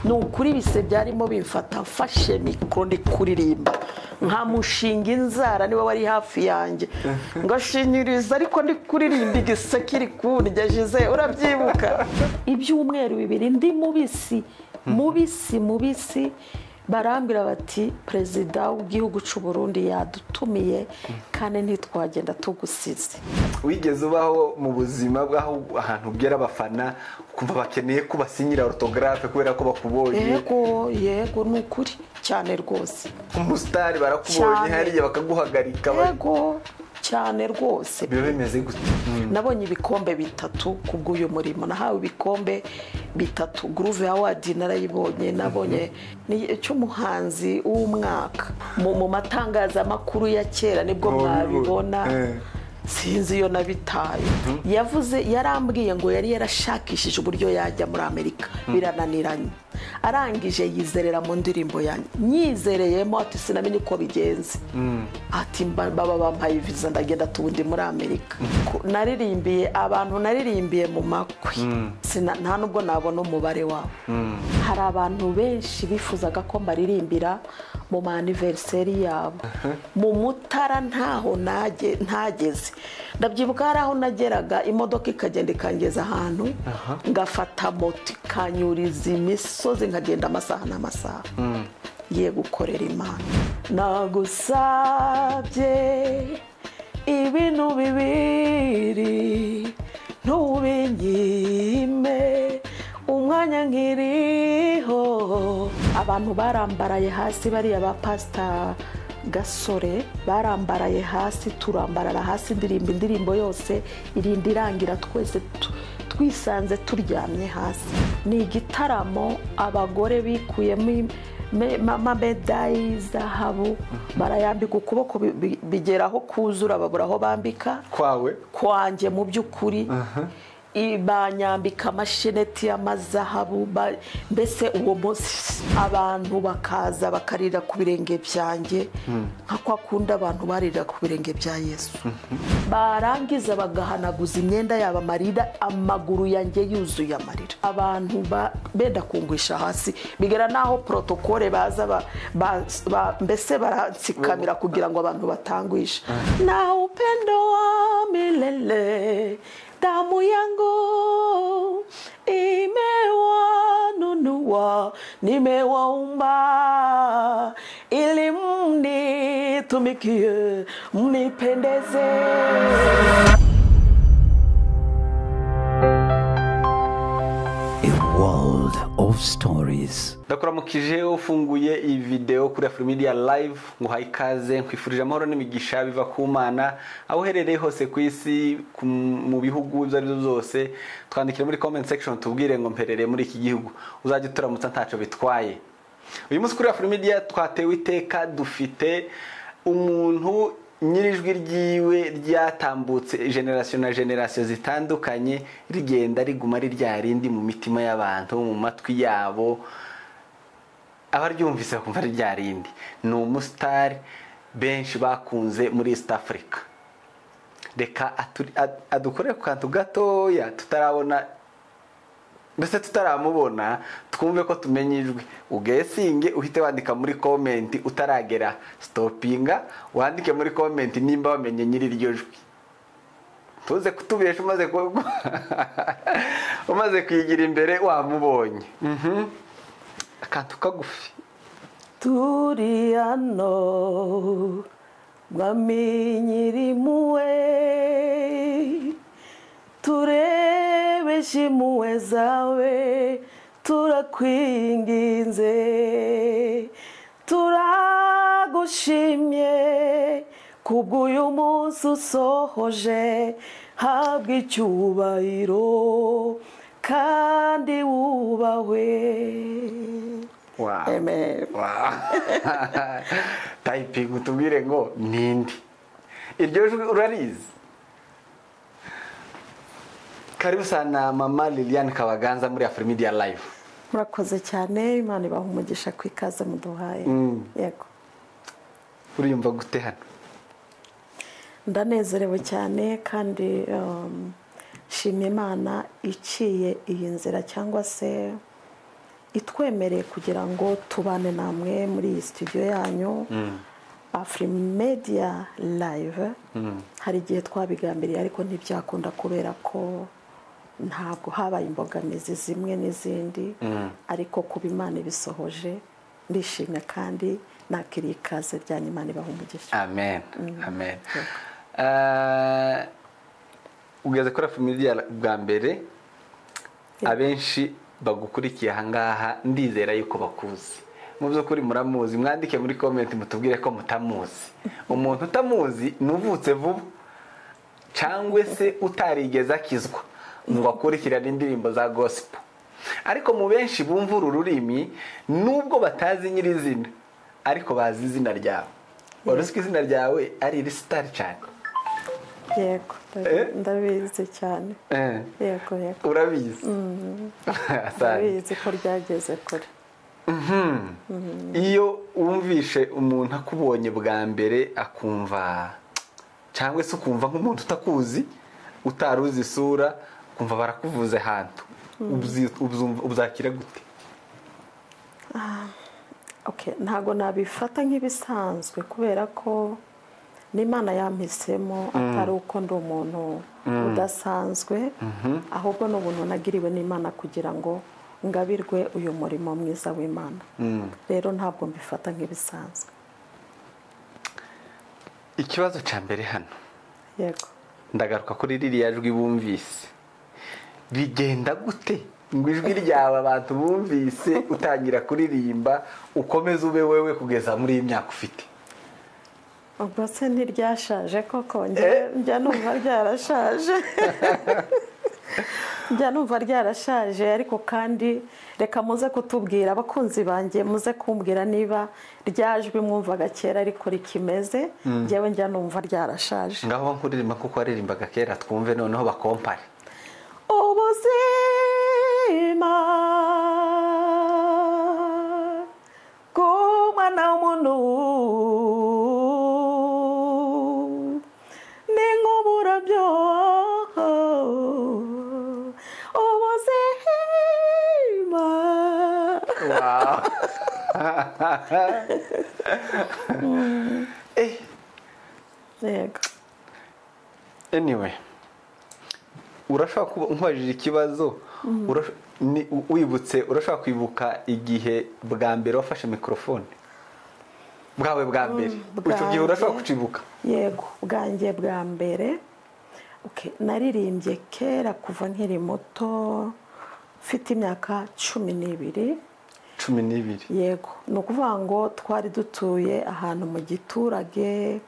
nukuri bise byarimo bimfata mfashe mikoro ndi kuririmba nkamushinga inzara niba wari hafi yanjye ngashinyiriza ariko ndi kuririmba igiseke iri kundya jize urabyibuka ibyumweru bibiri ndi mubisi barambira bati perezida w'igihugu cy'u Burundi yadutumiye kandi ntitwagenda tugusize. Wigeze ubaho mu buzima bwaho ahantu ubwira abafana kumva bakeneye kubasinyira orthographe kubera ko bakubonye? Yego nukuri cyane rwose. Umustar barakubonye hariya bakaguhagarika. Yego cyane rwose. Biba bimeze gute? Nabonye ibikombe bitatu kubw'uyu murimo, nahawe ibikombe bitatu. Groove Award narayibonye, nabonye ni cy'umuhanzi w'umwaka mu matangazamakuru ya kera nibwo mwabibona. Sinzi yo nabitaye. Yarambwiye ngo yari yarashakishije uburyo yajya muri Amerika birananiranye. Arangije yizerera mu ndirimbo yanjye, nyizereyemo ati sinamenye uko bigenze. Ati baba bampaye visa ndagenda tubundi muri Amerika. Naririmbiye abantu, naririmbiye mu makwi, nta nubwo nabona umubare wabo. Hari abantu benshi bifuzaga ko mbaririmbira mu anniversary yabo. Mu Mutara ntaho ntageze. Ndabyibuka hari aho nageraga imodoka ikagenda ikangeza ahantu ngafata moto ikanyuriza imisozi nkagenda amasaha n'amasaha ngiye gukorera Imana. Nagusabye ibintu bibiri ntubinyime umwanya nkiriho. Abantu barambaraye hasi bariya ba Pastor Gasore barambaraye hasi, turambarara hasi, indirimbo yose irinda irangira twese twisanze turyamye hasi. Ni igitaramo abagore bikuyemo amamedayi zahabu barayambika ukuboko bigeraho kuzura babura aho bambika kwanjye mu by'ukuri. Banyambika amasheneti y'amazahabu, mbese uwo munsi abantu bakaza bakarira ku birenge byanjye nka kwa kundi abantu barira ku birenge bya Yesu. Barangiza bagahanaguza imyenda yabo amarira, amaguru yanjye yuzuye amarira. Abantu benda kungwisha hasi, bigera naho protokole baza mbese baransikamira kugira ngo abantu batangwisha. Na upendo wa milele damu yangu imewanunua, nimewaumba ili mnitumikie, mnipendeze. World of Stories. Ndakuramukije ufunguye iyi video kuri Afrimedia Live, nguhaye ikaze, nkwifurije amahoro n'imigisha biva ku Mana aho uherereye hose ku isi, mu bihugu byari zose. Twandikire muri comment section tubwire ngo mperereye muri iki gihugu, uzajye turamutsa ntaco bitwaye. Uyu munsi kuri Afrimedia twatewe iteka, dufite umuntu nyirijwi ryiwe ryatambutse generation na generation zitandukanye, rigenda riguma ryarindi mu mitima y'abantu, mu matwi yabo, abaryumvise bakumva ryarindi. Ni umustar benshi bakunze muri East Africa. Reka adukorere ku kantu gatoya tutarabona, mbese tutaramubona, twumve ko tumenye ijwi. Ugesinge uhite wandika muri comment, utaragera stopinga wandike muri comment nimba wamenye nyiri iryo jwi. Tuze kutubesha umaze kwigira imbere wamubonye. Akantu kagufi. Turi hano mwami nyirimuwe, turebeshe impuhwe zawe, turakwinginze, turagushimye kubw'uyu munsi usohoje. Habwa icyubahiro kandi wubahwe. Wow. Amen. Wow. Typing utubwire ngo nindi. Iryo jwi urarizi? Karibu sana Mama Liliane Kabaganza muri Afrimedia Live. Murakoze cyane, Imana ibaha umugisha kwikaza muduhaye. Yego. Uriyumva gute hano? Ndanezerewe cyane kandi shimye Imana iciye iyi nzira cyangwa se itwemereye kugira ngo tubane namwe muri iyi studio yanyu Afrimedia Live. Hari igihe twabigambiriye ariko ntibyakunda kubera ko ntabwo habaye imbogamizi zimwe n'izindi, ariko kuba Imana ibisohoje ndishimye kandi nakiriye ikaze ryanyu. Imana ibaha umugisha. Amen. Amen. Ugeze kuri Afrimedia bwa mbere, abenshi bagukurikiye ahangaha ndizera yuko bakuzi. Mu by'ukuri muramuzi, mwandike muri comment mutubwire ko mutamuzi. Umuntu utamuzi nuvutse vuba cyangwa se utarigeze akizwa ngo akurikirane indirimbo za gospel. Ariko mu benshi bumva uru rurimi nubwo batazi nyirizina ariko bazi izina ryawe. Waruzi ko izina ryawe ari Ristar cyane? Yego, ndabizi cyane. Yego. Urabizi? Ndabizi ko ryageze kure. Iyo wumvishe umuntu akubonye bwa mbere akumva cyangwa se ukumva nk'umuntu utakuzi, utaruzi isura, kumva barakuvuze hantu, uzakira gute? Ntago nabifata nk'ibisanzwe kubera ko n'Imana yampisemo, atari uko ndi umuntu udasanzwe, ahubwo n'ubuntu nagiriwe n'Imana kugira ngo ngabirwe uyu murimo mwiza w'Imana. Rero ntabwo mbifata nk'ibisanzwe. Ikibazo cya mbere hano, yego, ndagaruka kuri ririya jwi bumvise. Bigenda gute ngo ijwi ryawe abantu bumvise utangira kuririmba ukomeze ube wewe kugeza muri iyi myaka ufite? ubwo se ntiryashaje koko? njya numva ryarashaje. Njya numva ryarashaje, ariko kandi reka muze kutubwira, abakunzi banjye muze kumbwira niba ryajwi mwumvaga kera ariko rikimeze. Njyewe njya numva ryarashaje. Ngaho nkuririmba kuko waririmbaga kera twumve noneho bakompare. Ubuzima bw'umwana w'umuntu ni nk'uburabyo. Ubuzima. Yego. Anyway, urashaka kuba nkubajije ikibazo, wibutse, urashaka kwibuka igihe bwa mbere wafashe mikrofone bwawe bwa mbere? Icyo gihe urashaka kucibuka? Yego, bwanjye bwa mbere. Naririmbye kera kuva nkiri muto, mfite imyaka 12. 12? Yego, ni ukuvuga ngo twari dutuye ahantu mu giturage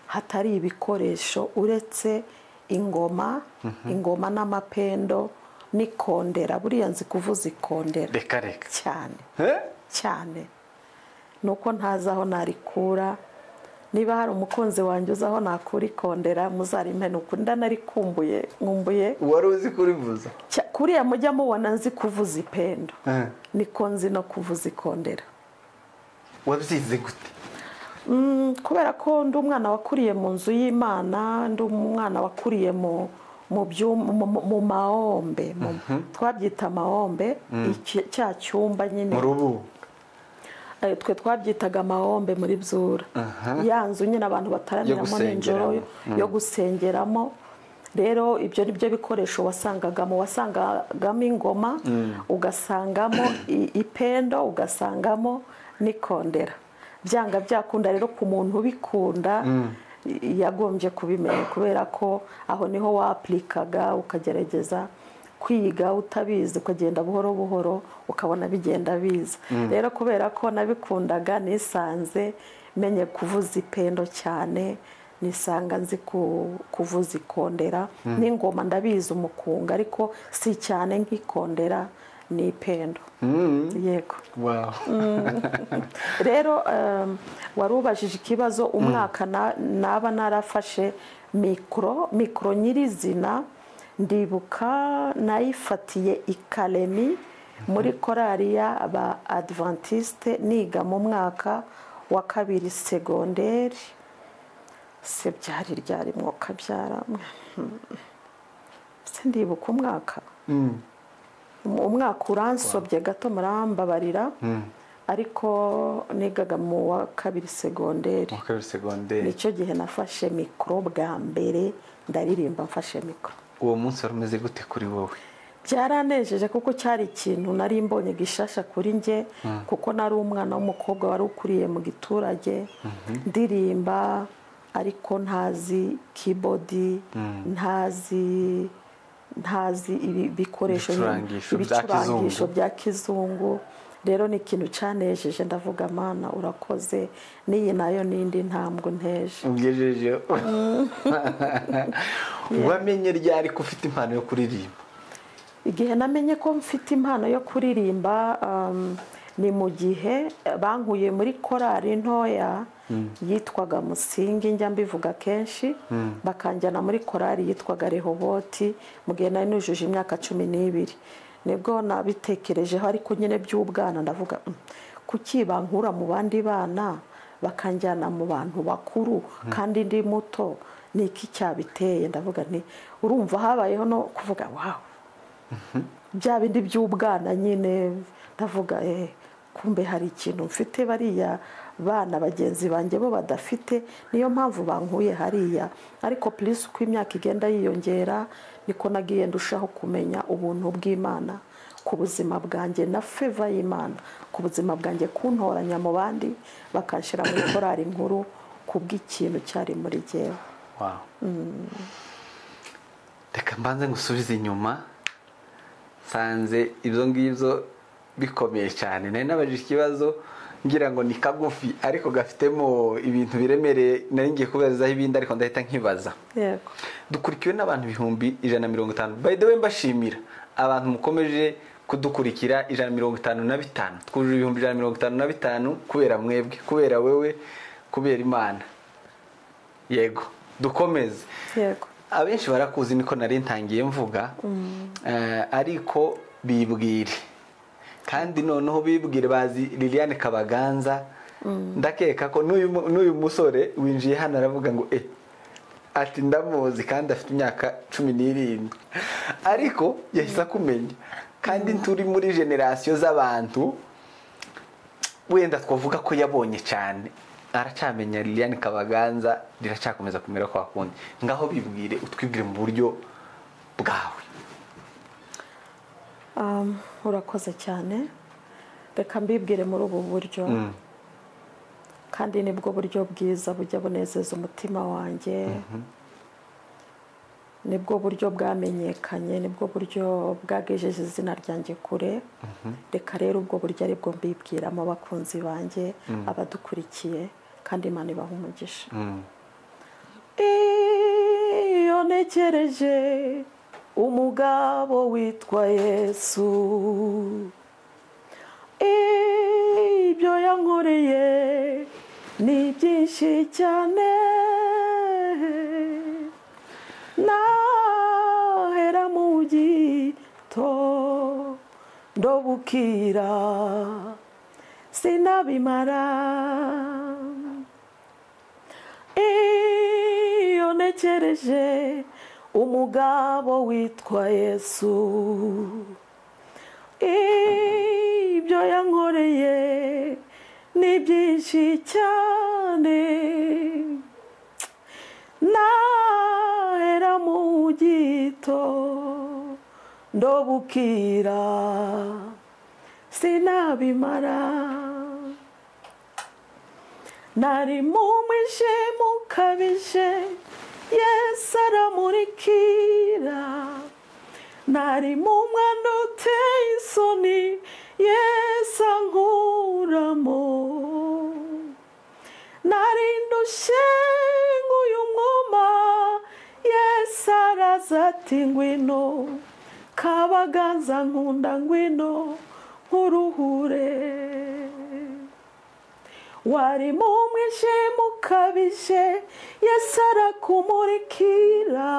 hatari ibikoresho uretse ingoma, ingoma n'amapendo n'ikondera. Buriya nzi kuvuza ikondera. Reka cyane cyane, nuko ntazi aho narikura. Niba hari umukunzi wanjye uzi aho nakura ikondera muzarimpe, nuko ndanarikumbuye, nkumbuye. Wari uzi kurivuza? Kuriya mujya mubona nzi kuvuza ipendo, niko nzi no kuvuza ikondera. Wabyize gute? Kubera ko ndi umwana wakuriye mu nzu y'Imana, ndi umwana wakuriye mu mahombe, twabyita mahombe, cya cyumba nyine. Mu rubu? Twe twabyitaga mahombe muri Byura. Ya nzu nyine abantu bataramiramo n'injoro yo gusengeramo. Rero ibyo nibyo bikoresho wasangagamo ingoma, ugasangamo ipendo, ugasangamo n'ikondera. Byanga byakunda rero ku muntu ubikunda yagombye kubimenya, kubera ko aho niho waplikaga ukagerageza kwiga utabizi, ukagenda buhoro buhoro ukabona bigenda biza. Rero kubera ko nabikundaga, nisanze menye kuvuza ipendo cyane, nisanga nzi kuvuza ikondera. N'ingoma ndabizi umukunga, ariko si cyane nk'ikondera n'ipendo. Yego. Wow. Rero warubajije ikibazo umwaka naba narafashe mikro nyirizina. Ndibuka nayifatiye ikaremi muri korali y'aba Adventiste, niga mu mwaka wa 2 segonderi. Se byari ryari mwaka byaramwe? Se ndibuka umwaka. umwaka uransobye gato murambabarira ariko nigaga mu wa kabiri segonderi nicyo gihe nafashe mikoro bwa mbere ndaririmba mfashe mikoro. uwo munsi wari umeze gute kuri wowe? byaranejeje kuko cyari ikintu nari mbonye gishasha kuri njye kuko nari umwana w'umukobwa wari ukuriye mu giturage ndirimba ariko ntazi keyboard ntazi ibikoresho ibicurangisho bya kizungu. rero ni ikintu cyanejeje ndavuga Mana urakoze n'iyi nayo n'indi ntambwe nteje ugejeje. wamenye ryari ko ufite impano yo kuririmba? igihe namenye ko mfite impano yo kuririmba ni mu gihe bankuye muri korari ntoya yitwaga Musingi, njya mbivuga kenshi, bakanjyana muri korari yitwaga Rehoboti mu gihe nari nujuje imyaka 12. nibwo nabitekerejeho ariko nyine by'ubwana ndavuga kuki bankura mu bandi bana bakanjyana mu bantu bakuru kandi ndi muto, ni iki cyabiteye? ndavuga nti urumva habayeho no kuvuga wow bya bindi by'ubwana nyine, ndavuga kumbe hari ikintu mfite bariya bana bagenzi banjye bo badafite, niyo mpamvu bankuye hariya. ariko please uko imyaka igenda yiyongera niko nagiye ndushaho kumenya ubuntu bw'Imana ku buzima bwanjye na favor y'Imana ku buzima bwanjye, kuntoranya mu bandi bakanshira muri korari nkuru kubw'ikintu cyari muri jyewe. Wow. Reka mbanze ngusubize inyuma, sanze ibyo ngibyo bikomeye cyane. nari nabajije ikibazo ngira ngo ni kagufi ariko gafitemo ibintu biremereye, nari ngiye kubazaho ibindi ariko ndahita nkibaza. Yego. Dukurikiwe n'abantu 150. by the way mbashimira abantu mukomeje kudukurikira 155. twujuje 155 kubera mwebwe, kubera wewe, kubera Imana. Yego, dukomeze. Yego. Abenshi barakuzi niko nari ntangiye mvuga, ariko bibwire kandi noneho bibwire bazi Liliane Kabaganza. ndakeka ko n'uyu musore winjiye hano aravuga ngo ati ndamuzi kandi afite imyaka 17, ariko yahise akumenya. kandi turi muri generation z'abantu wenda twavuga ko yabonye cyane, aracamenya Liliane Kabaganza, riracyakomeza kumera kwa kundi. ngaho bibwire, utwibwire mu buryo bwawe. urakoze cyane. reka mbibwire muri ubu buryo, kandi nibwo buryo bwiza bujya bunezeza umutima wanjye. nibwo buryo bwamenyekanye, nibwo buryo bwagejeje izina ryanjye kure. reka rero ubwo buryo aribwo mbibwiramo abakunzi banjye, abadukurikiye, kandi Imana ibaha umugisha. iyo ntekereje umugabo witwa Yesu, ibyo yankoreye ni byinshi cyane, nahera mu gitondo bukira sinabimara. iyo ntekereje umugabo witwa Yesu, ibyo yankoreye ni byinshi cyane, nahera mu gitondo bukira sinabimara. nari mu mwijima ukabije Yesu aramurikira, nari mu mwanda uteye isoni Yesu ankuramo, nari ndushye nguyu mwuma Yesu araza ati ngwino Kabaganza nkunda ngwino nkuruhure. wari mu mwijima ukabije Yesu arakumurikira,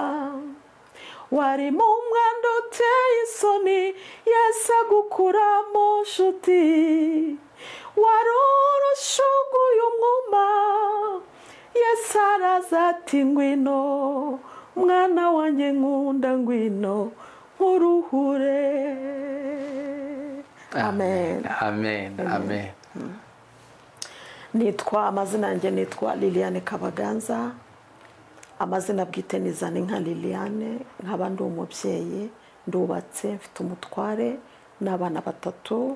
wari mu mwanda uteye isoni Yesu agukuramo nshuti, wari urushuguye umwuma Yesu araza ati ngwino mwana wanjye nkunda ngwino nkuruhure. amen. amen amen Nitwa amazina yanjye nitwa Liliane Kabaganza, amazina bwite ni Zaninka Liliane, nkaba ndi umubyeyi, ndubatse, mfite umutware n'abana 3,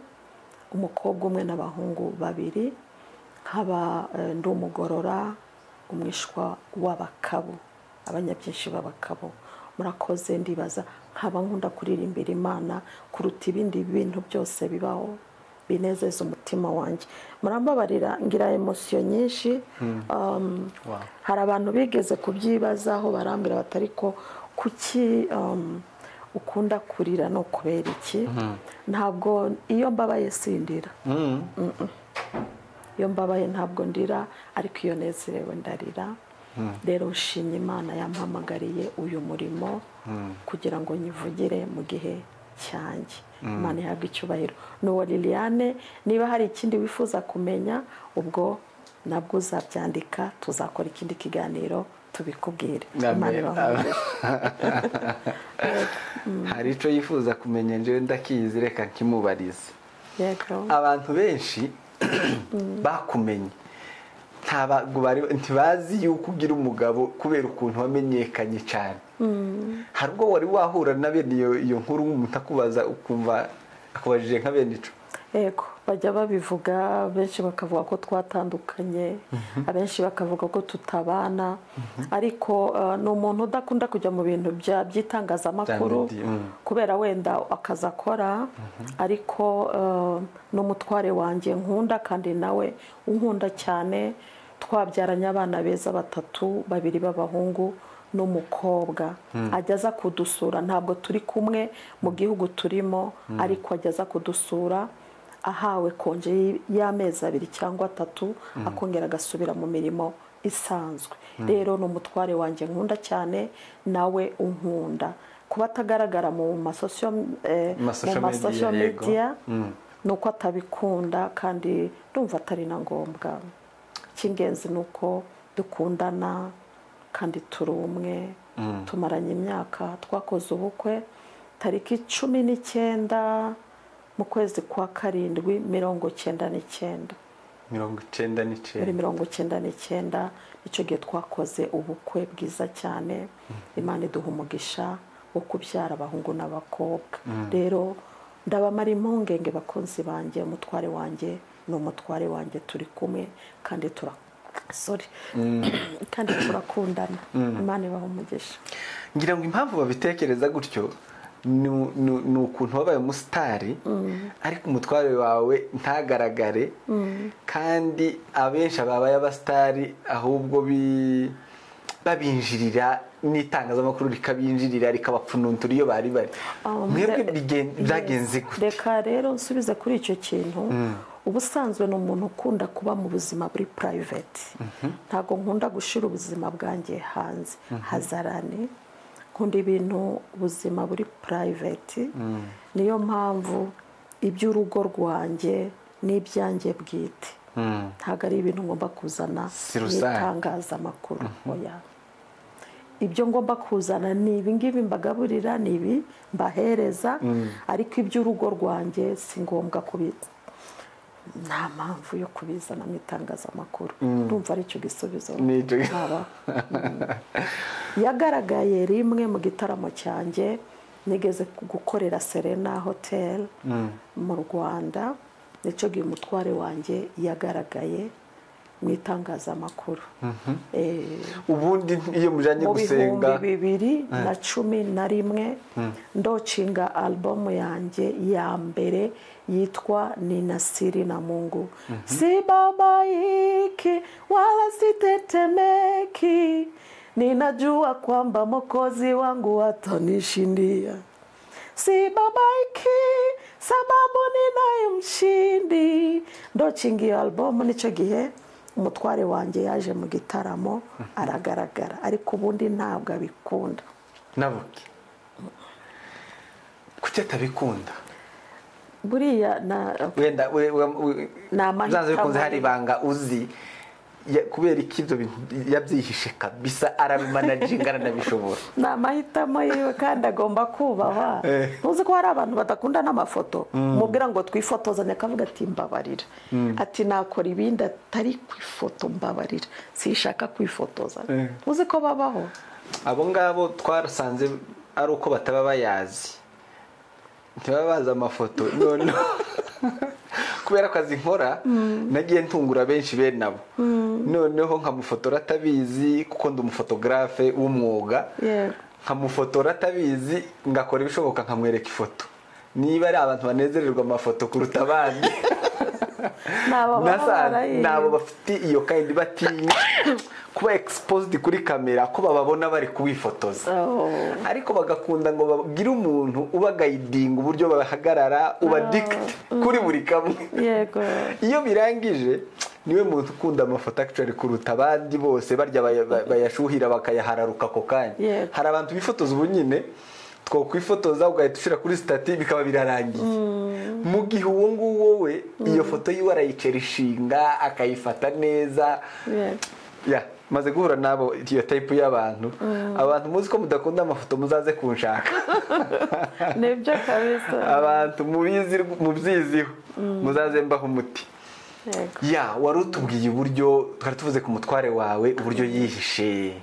umukobwa umwe n'abahungu 2, nkaba ndi umugorora, umwishwa w'abakabo, abanyabyinshi b'abakabo. Murakoze, ndibaza nkaba nkunda kuririmbira Imana kuruta ibindi bintu byose bibaho binezeza umutima wanjye. Murambabarira ngira emotion nyinshi. Hari abantu bigeze kubyibazaho barambira batari ko kuki ukunda kurira no kubera iki. Ntabwo iyo mbabaye sindira, iyo mbabaye ntabwo ndira, ariko iyo nezerewe ndarira. Rero ushimye Imana yampamagariye uyu murimo kugira ngo nyivugire mu gihe cyanjye. Imana ihabwe icyubahiro. Nuwo Liliane, niba hari ikindi wifuza kumenya ubwo nabwo uzabyandika, tuzakora ikindi kiganiro tubikubwire. Hari icyo yifuza kumenya njyewe ndakizi, reka nkimubarize. Yego. Abantu benshi bakumenye ntibazi yuko ugira umugabo kubera ukuntu wamenyekanye cyane. Hari ubwo wari wahura na bene iyo nkuru umuntu akubaza ukumva akubajije nka bene ico? Yego, bajya babivuga, benshi bakavuga ko twatandukanye, abenshi bakavuga ko tutabana, ariko ni umuntu udakunda kujya mu bintu by'itangazamakuru kubera wenda akaza akora, ariko n'umutware wanjye nkunda kandi nawe unkunda cyane. Twabyaranye abana beza 3, 2 b'abahungu n'umukobwa. Ajya aza kudusura, ntabwo turi kumwe mu gihugu turimo, ariko ajya aza kudusura ahawe konje y'amezi 2 cyangwa 3, akongera agasubira mu mirimo isanzwe. Rero n'umutware wanjye nkunda cyane, nawe unkunda. Kuba atagaragara mu masosio media nuko atabikunda, kandi ndumva atari na ngombwa. Icy'ingenzi nuko dukundana kandi turi umwe. Tumaranye imyaka, twakoze ubukwe tariki 19 mu kwezi kwa 7 99. 99 icyo gihe twakoze ubukwe bwiza cyane. Imana iduha umugisha wo kubyara abahungu n'abakobwa. Rero ndabamara impungenge bakunzi banjye, umutware wanjye n'umutware wanjye turi kumwe kandi kandi turakundana. Imana ibaha umugisha. Ngira ngo impamvu babitekereza gutyo ni ukuntu wabaye umusitari, ariko umutware wawe ntagaragare, kandi abenshi ababaye abasitari ahubwo babinjirira, n'itangazamakuru rikabinjirira rikabapfununtura iyo bari bari. Mwebwe byagenze gute? Reka rero nsubize kuri icyo kintu. Ubusanzwe ni umuntu ukunda kuba mu buzima buri private. Ntabwo nkunda gushira ubuzima bwanjye hanze hazarane, nkunda ibintu ubuzima buri private. Niyo mpamvu iby'urugo rwanjye n'ibyanjye bwite ntabwo ari ibintu ngomba kuzana itangazamakuru. Oya, ibyo ngomba kuzana ni ibingibi mbagaburira, ni ibi mbahereza, ariko iby'urugo rwanjye si ngombwa kubitsa. Nta mpamvu yo kubizana mu itangazamakuru. Ndumva ari cyo gisubizo. Yagaragaye rimwe mu gitaramo cyanjye, nigeze gukorera Serena Hotel mu Rwanda. Nicyo gihe umutware wanjye yagaragaye mu itangazamakuru. Ubundi iyo mujanye gusenga mu 2011 ndocinga album yanjye ya mbere yitwa Nina Siri na Mungu. Sibabaiki wala sitetemeki, ninajua kwamba Mwokozi wangu atanishindia. Sibabaiki sababu ninaye mshindi. Ndochinga album, nicyo gihe umutware wanjye yaje mu gitaramo aragaragara, ariko ubundi ntabwo abikunda. Nabuki kuki atabikunda? Buriya wenda zanze bikunze hari banga uzi kubera iki ibyo bintu yabyihishe kabisa arabimanaginga aranabishobora. ni amahitamo yiwe kandi agomba kubahwa. ntuzi ko hari abantu badakunda n'amafoto mubwira ngo twifotozanye akavuga ati mbabarira ati nakora ibindi atari ku ifoto mbabarira sishaka kwifotoza. ntuzi ko babaho abo ngabo twarasanze ari uko bataba bayazi ntibaba bazi amafoto none kubera akazi nkora nagiye ntungura benshi bene nabo noneho nkamufotora atabizi kuko ndi umufotogarafe w'umwuga nkamufotora atabizi ngakora ibishoboka nkamwereka ifoto niba ari abantu banezererwa amafoto kuruta abandi nabo bafite iyo kandi batinya kuba exposed kuri kamera ko bababona bari kubifotoza ariko bagakunda ngo babwire umuntu ubagayidinga uburyo bahagarara ubadikte kuri buri kamwe. iyo birangije niwe muntu ukunda amafoto actually kuruta abandi bose barya bayashuhira bakayahararuka ako kanya. hari abantu bifotoza ubu nyine two kwifotoza ugahita ushira kuri stati bikaba birarangiye mu gihe uwo nguwo we iyo foto yiwe arayicera ishinga akayifata neza. maze guhura nabo iyo type y'abantu abantu muzi ko mudakunda amafoto muzaze kunshaka nibyo kabisa abantu mubyiziho muzaze mbaho umuti. wari utubwiye uburyo twari tuvuze ku mutware wawe uburyo yihishe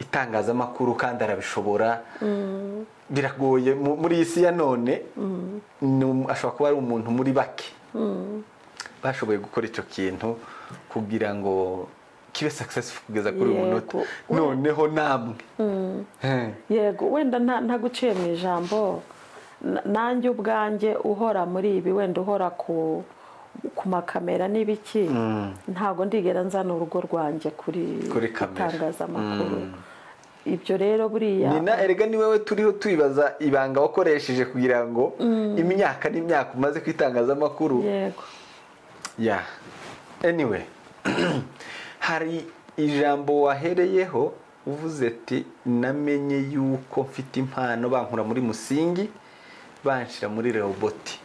itangazamakuru kandi arabishobora. biragoye muri iyi si ya none ashobora kuba ari umuntu muri bake bashoboye gukora icyo kintu kugira ngo kibe successful kugeza kuri uyu munota noneho namwe. yego wenda ntaguciye mu ijambo nanjye ubwanjye uhora muri ibi wenda uhora ku makamera n'ibiki ntago ndigera nzana urugo rwanjye kuri itangazamakuru. ibyo rero buriya nina erega ni wewe turiho twibaza ibanga wakoresheje kugira ngo imyaka n'imyaka umaze kwitangazamakuru. anyway hari ijambo wahereyeho uvuze ati namenye yuko mfite impano bankura muri Musingi banshira muri Rehoboth.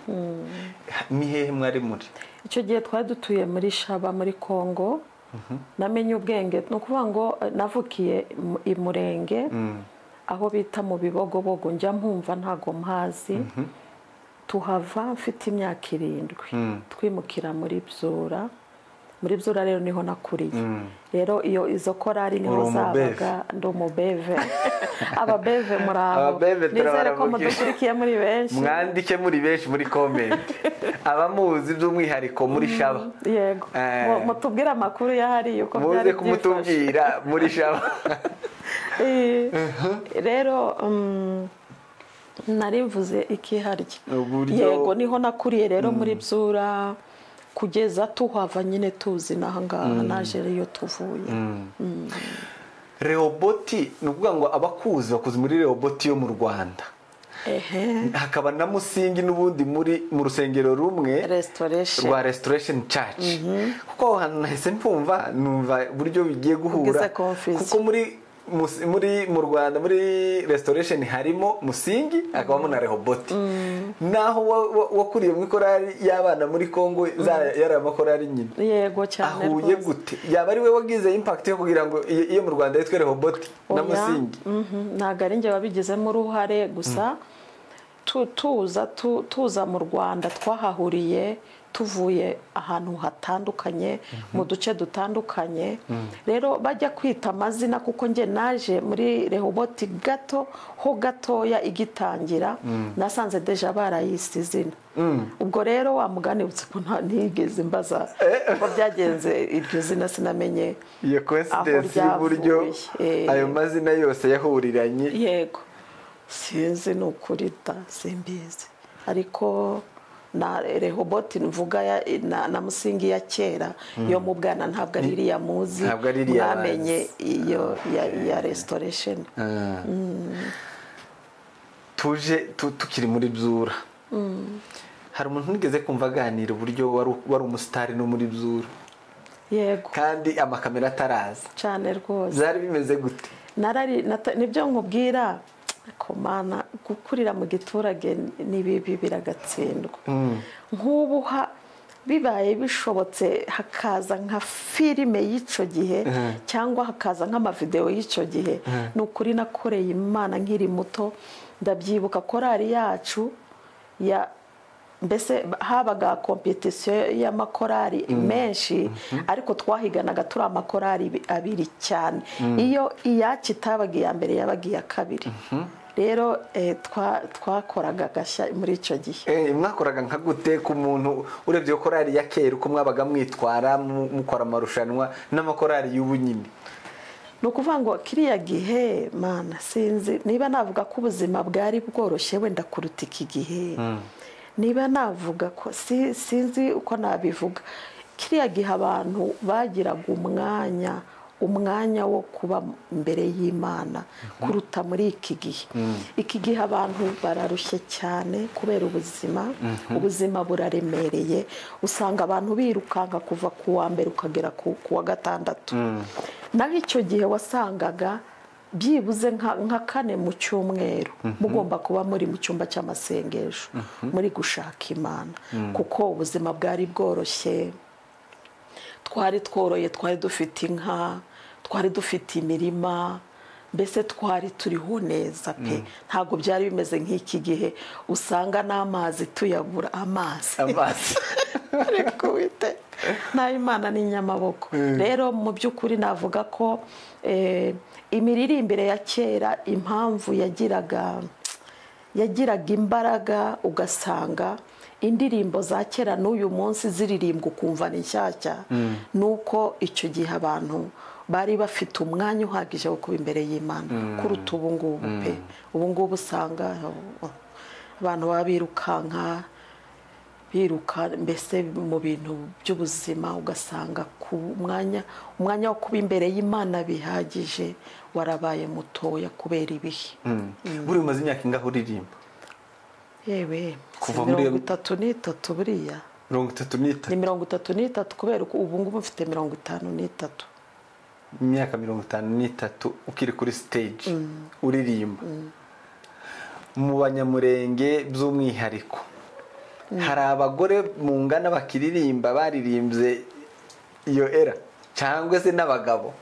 ni hehe mwari muri icyo gihe twari dutuye muri Shaba muri Kongo. namenye ubwenge no kuvuga ngo navukiye i Murenge aho bita mu Bibogobogo njya mpumva ntago mpazi tuhava mfite imyaka 7 twimukira muri Byura. muri Byura rero niho nakuriye rero iyo izo korari niho zabaga ndo mu beve ababeve murabo nizere ko mudukurikiye muri benshi mwandike muri benshi muri comment abamuzi by'umwihariko muri Shaba. yego mutubwira amakuru yahari uko byari muze kumutubwira muri Shaba. rero narimvuze ikiharye yego niho nakuriye rero muri Byura kugeza tuhava nyine tuzi nahangaha naje iyo tuvuye. Rehoboth ni ukuvuga ngo abakuzi bakuzi muri Rehoboth yo mu Rwanda. hakaba na Musingi n'ubundi muri mu rusengero rumwe rwa Restoration Church. kuko hano nahise numva buryo bigiye guhura kuko mu Rwanda muri Restoration harimo Musingi akabamo na Rehoboth. naho wakuriye mu korari y'abana muri Kongo yari amakorari nyine. Yego cyane ahuye gute yaba ari we wagize impact yo kugira ngo iyo mu Rwanda yitwe Rehoboth na Musingi? ntago ari nge wabigizemo uruhare gusa tuza mu Rwanda twahahuriye tuvuye ahantu hatandukanye mu duce dutandukanye. rero bajya kwita amazina kuko nge naje muri Rehoboth gatoya igitangira nasanze deja barayise izina. ubwo rero wamuganibutse ko ntigeze mbaza ko byagenze iryo zina sinamenye iyo coincidence y'uburyo ayo mazina yose yahuriranye. yego sinzi n'ukuri simbizi ariko na Rehoboth mvuga na Musingi ya kera yo mu bwana ntabwo ari iriya muzi mwamenye iyo ya Restoration. tuje tukiri muri Byura hari umuntu nigeze kumva aganira uburyo wari umusitari no muri Byura. yego kandi amakamera ataraza cyane rwose. zari bimeze gute? nibyo nkubwira komana gukurira mu giturage nibibi biragatsindwa. nk'ubuha bibaye bishobotse hakaza nka filime y'icyo gihe cyangwa hakaza nk'amavideo y'icyo gihe ni ukuri nakoreye Imana nkiri muto. Ndabyibuka korari yacu ya mbese habaga competition y'amakorari menshi ariko twahiganaga turi amakorari abiri cyane. Iyo iyacu itabaga iya mbere yabaga iya kabiri. Rero twakoraga gashya muri icyo gihe. Mwakoraga nka gute ku muntu urebye korari ya kera uko mwabaga mwitwara mukora amarushanwa n'amakorari y'ubu nyine? Ni ukuvuga ngo kiriya gihe mana sinzi niba navuga ko ubuzima bwari bworoshye wenda kuruta iki gihe. Niba navuga ko sinzi uko nabivuga. Kiriya gihe abantu bagiraga umwanya wo kuba imbere y'Imana kuruta muri iki gihe. Iki gihe abantu bararushye cyane kubera ubuzima buraremereye. Usanga abantu birukanka kuva ku wa mbere ukagera ku wa gatandatu. Naho icyo gihe wasangaga byibuze nka kane mu cyumweru mugomba kuba muri mu cyumba cy'amasengesho muri gushaka Imana kuko ubuzima bwari bworoshye. Twari tworoye, twari dufite inka, twari dufite imirima, mbese twari turiho neza pe. Ntabwo byari bimeze nk'iki gihe usanga n'amazi tuyabura amazi ariko wite na Imana ni nyamaboko. Rero mu by'ukuri navuga ko imiririmbire ya kera impamvu yagiraga imbaraga ugasanga indirimbo za kera n'uyu munsi ziririmbwa ukumva ni nshyashya nuko icyo gihe abantu bari bafite umwanya uhagije wo kuba imbere y'Imana kuruta ubu ngubu pe. Ubu ngubu usanga abantu baba biruka mbese mu bintu by'ubuzima ugasanga ku umwanya wo kuba imbere y'Imana bihagije warabaye mutoya kubera ibihe. Buri umaze imyaka ingaho uririmba? Yewe kuva muri 33 buriya 33 ni 33 kubera ubu ngubu mfite 53. Imyaka 53 ukiri kuri stage uririmba. Mu Banyamurenge by'umwihariko hari abagore mu ngana bakiririmba baririmbye iyo era cyangwa se n'abagabo?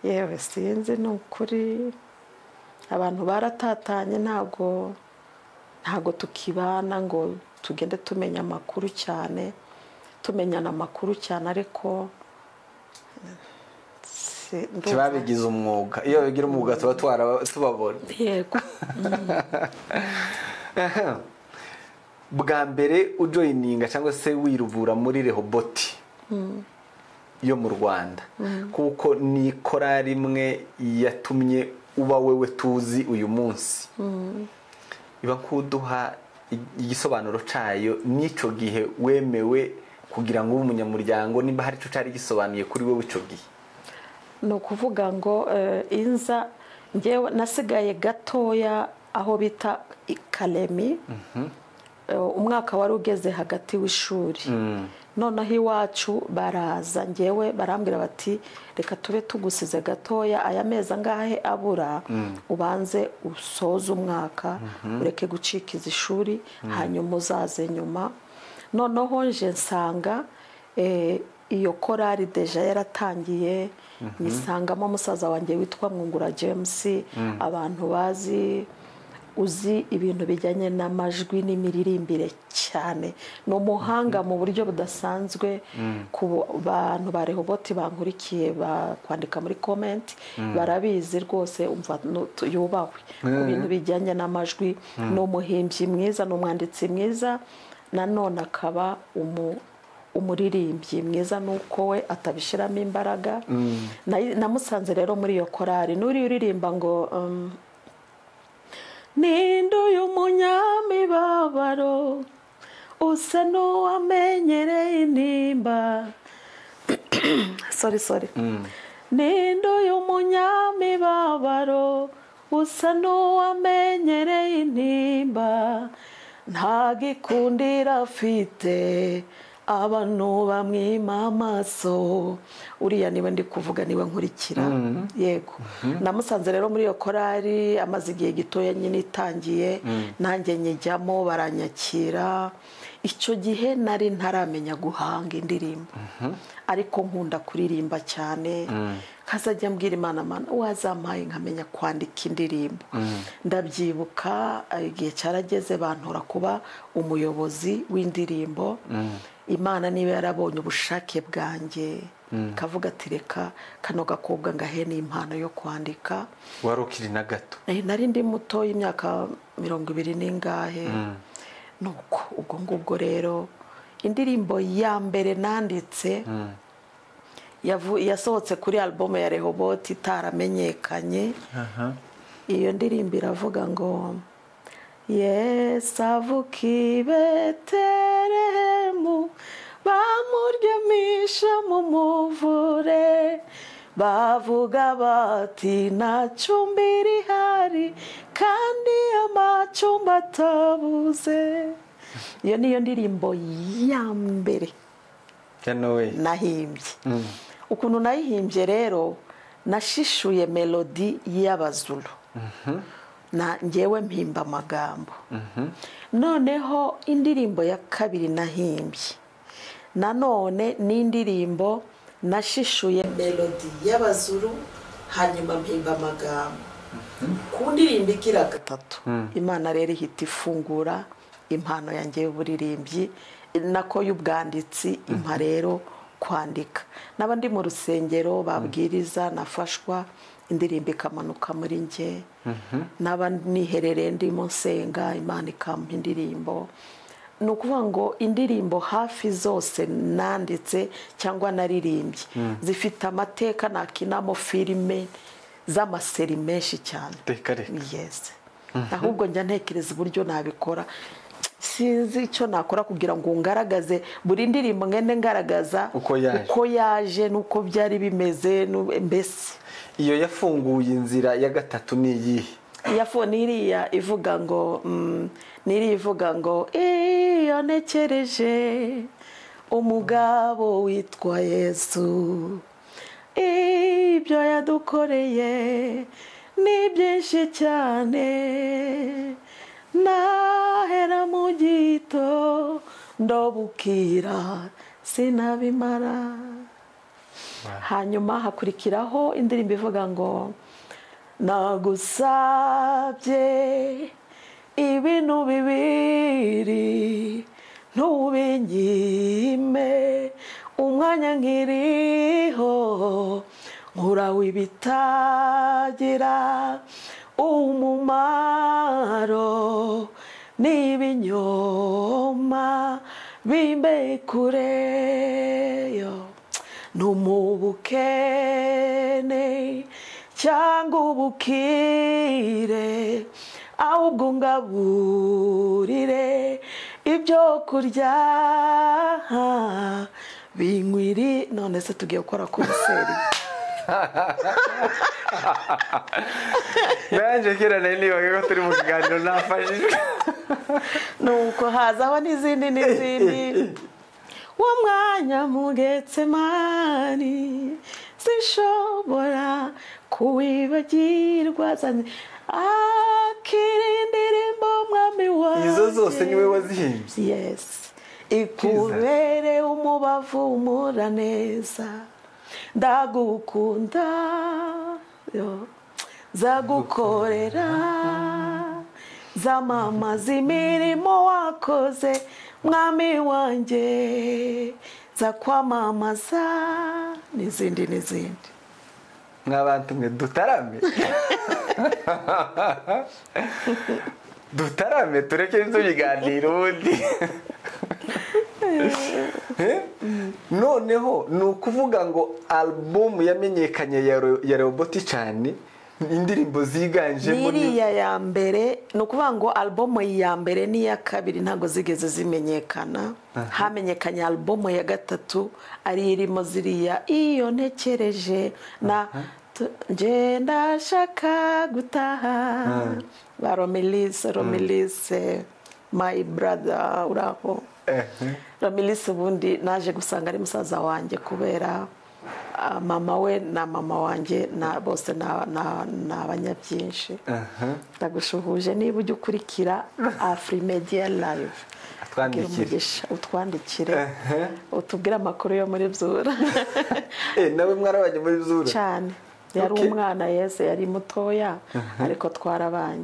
Yewe sinzi ni ukuri abantu baratatanye ntabwo tukibana ngo tugende tumenyana amakuru cyane ariko babigize umwuga. Iyo babigira umwuga tuba tubabona. Yego. Bwa mbere ujoyininga cyangwa se wirubura muri Rehoboti yo mu Rwanda kuko ni korari imwe yatumye uba wewe tuzi uyu munsi. Iba kuduha igisobanuro cyayo n'icyo gihe wemewe kugira ngo ube umunyamuryango nimba hari icyo cyari gisobanuye kuri wowe icyo gihe? Ni ukuvuga ngo inza ngewe nasigaye gatoya aho bita Kalemi. Umwaka wari ugeze hagati w'ishuri. Noneho iwacu baraza ngewe barambwira bati reka tube tugusize gatoya aya mezi angahe abura ubanze usoze umwaka ureke gucikiza ishuri hanyuma uzaze nyuma. Noneho nje nsanga iyo korari deja yaratangiye nisangamo musaza wanjye witwa Mwungura James. Abantu uzi ibintu bijyanye n'amajwi n'imiririmbire cyane. Ni umuhanga mu buryo budasanzwe. Ku bantu ba Rehoboti bankurikiye kwandika muri comment barabizi rwose umva yubahwe ku bintu bijyanye n'amajwi. Ni umuhimbyi mwiza, ni umwanditsi mwiza, nanone akaba umuririmbyi mwiza nuko we atabishiramo imbaraga. Namusanze rero muri iyo korari n'uri uririmba ngo ninde uyu munyamibabaro usa n'uwamenyereye intimba. sorry ninde uyu munyamibabaro usa n'uwamenyereye intimba nta gikundira afite abantu bamwima amaso. Uriya niwe ndi kuvuga niwe nkurikira. Yego. Namusanze rero muri iyo korari amaze igihe gitoya nyine itangiye nanjye nyijyamo baranyakira. icyo gihe nari ntaramenya guhanga indirimbo ariko nkunda kuririmba cyane kazajya mbwira Imana wazampaye nkamenya kwandika indirimbo ndabyibuka igihe cyarageze bantora kuba umuyobozi w'indirimbo Imana niba yarabonye ubushake bwanjye kavuga ati reka kano gakobwa ngahe n'impano yo kwandika. wari ukiri na gato? Nari ndi muto y'imyaka 20 n'ingahe nuko ubwo ngubwo rero indirimbo ya mbere nanditse yasohotse kuri album ya Rehoboth itaramenyekanye. Iyo ndirimbo iravuga ngo Yesu avuka Betelehemu bamuryamisha mu muvure bavuga bati nta cumbi rihari kandi amacumbi atabuze. Iyo niyo ndirimbo ya mbere nahimbye. Ukuntu nayihimbye rero nashishuye melody y'Abazulu na ngewe mpimba amagambo. Noneho indirimbo ya kabiri nahimbye nanone ni indirimbo nashishuye melody y'Abazulu hanyuma mpimba amagambo. Ku ndirimbo igira gatatu Imana rero ihita ifungura impano yanjye y'uburirimbyi nako y'ubwanditsi impa rero kwandika. N'abandi mu rusengero babwiriza nafashwa indirimbo ikamanuka muri nge. N'abandi niherereye ndimo nsenga Imana ikampa indirimbo. Ni ukuvuga ngo indirimbo hafi zose nanditse cyangwa naririmbye zifite amateka nakinamo filime z'amaseri menshi cyane. Yes. Ahubwo njya ntekereza uburyo nabikora sinzi icyo nakora kugira ngo ngaragaze buri ndirimbo ngende ngaragaza uko yaje nuko byari bimeze mbese. Iyo yafunguye inzira ya gatatu ni iyihe? Niriya ivuga ngo iyo nekereje umugabo witwa Yesu ibyo yadukoreye ni byinshi cyane nahera mu gito ndobukira sinabimara. Hanyuma hakurikiraho indirimbo ivuga ngo nagusabye ibintu bibiri ntubinyime umwanya nkiriho nkura w'ibitagira umumaro n'ibinyoma bimbe kureyo numubukene cyangwa ubukire ahubwo ngaburire ibyo kurya binkwiri. None se tugiye gukora konseri Nanje kera nibaga ko turi mu kiganiro nafashijwe nuko hazaho n'izindi wa mwanya mu Getsemani sinshobora kuwibagirwa akirindirimbo mwami wanjye. Izo zose niwe wazihimbye? Yes. Ikubere umubavu umura neza ndagukunda zagukorera zamamaza imirimo wakoze mwami wanjye zakwamamaza n'izindi. Mwabantu mwe dutarame dutarame tureke ibyo biganiro ubundi. Noneho ni ukuvuga ngo album yamenyekanye ya Rehoboth cyane indirimbo ziganjemo niriya ya mbere. Ni ukuvuga ngo album ya mbere n'iya kabiri ntabwo zigeze zimenyekana. Hamenyekanye album ya gatatu ari irimo ziriya iyo ntekereje na nje ndashaka gutaha ba Romilise my brother uraho. Romilise ubundi naje gusanga ari musaza wanjye kubera mama we na mama wanjye na bose na abanyabyinshi. Ndagushuhuje niba ujya ukurikira Afrimedia Live utwandikire utubwire amakuru yo muri Byura. Nawe mwarabanye muri Byura cyane, yari umwana yese yari mutoya ariko twarabanye.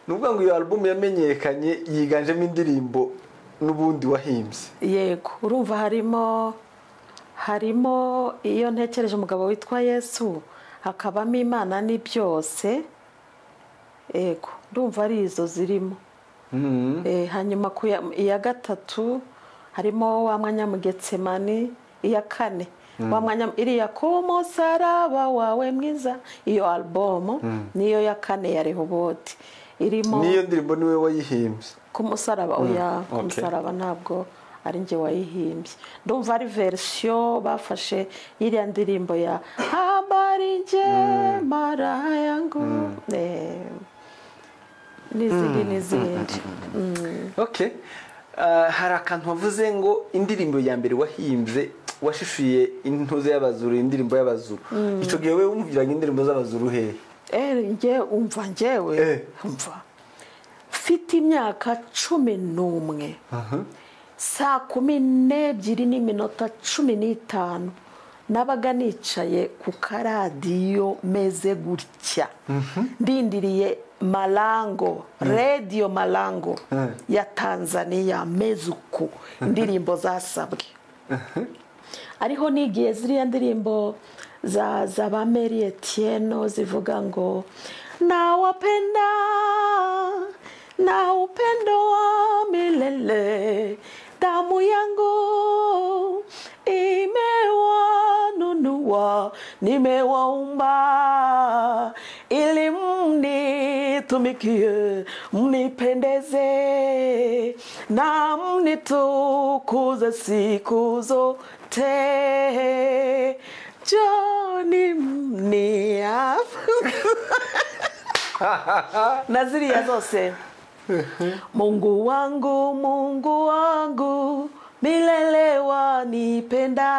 Nubwo ngo iyo album yamenyekanye yiganjemo indirimbo n'ubundi wahimbye. Yego, urumva harimo iyo ntekereje umugabo witwa Yesu, hakabamo Imana ni byose. Yego, ndumva ari izo zirimo. Hanyuma iya gatatu harimo wa mwanya mu Getsemani, iya kane wa mwanya iriya ko musaraba wawe mwiza, iyo album niyo ya kane ya Rehoboti irimo. Niyo ndirimbo niwe wayihimbye? Ku musaraba oya, ku musaraba ntabwo ari njye wayihimbye. Ndumva ari version bafashe iriya ndirimbo ya habari njema yangu n'izindi. Hari akantu wavuze ngo indirimbo ya mbere wahimbye washishuye intuze y'Abazuru, indirimbo y'Abazuru. Icyo gihe we wumviraga indirimbo z'Abazuru hehe? Njyewe mfite imyaka 11, saa 12:15 nabaga nicaye ku karadiyo meze gutya ndindiriye Malango, Radio Malango ya Tanzania, Mezuku, indirimbo zasabwe. Ariho nigiye ziriya ndirimbo za ba Mary Etienne zivuga ngo na upendo wa milele, damu yangu imewanunua, nimewaumba ili mnitumikie, mnipendeze na mnitukuze siku zote. Joni mnia na ziriya zose. Mungu wangu milele wanipenda,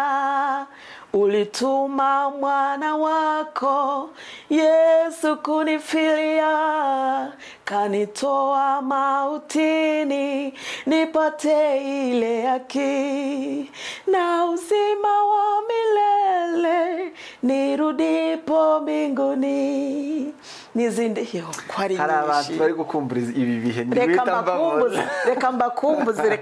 ulituma mwana wako Yesu kunifilia, kanitoa mautini nipate ile haki na uzima wa milele nirudipo mbinguni. N'izindi hiyo kwari nyinshi. Hari abantu bari gukumburiza ibi bihe reka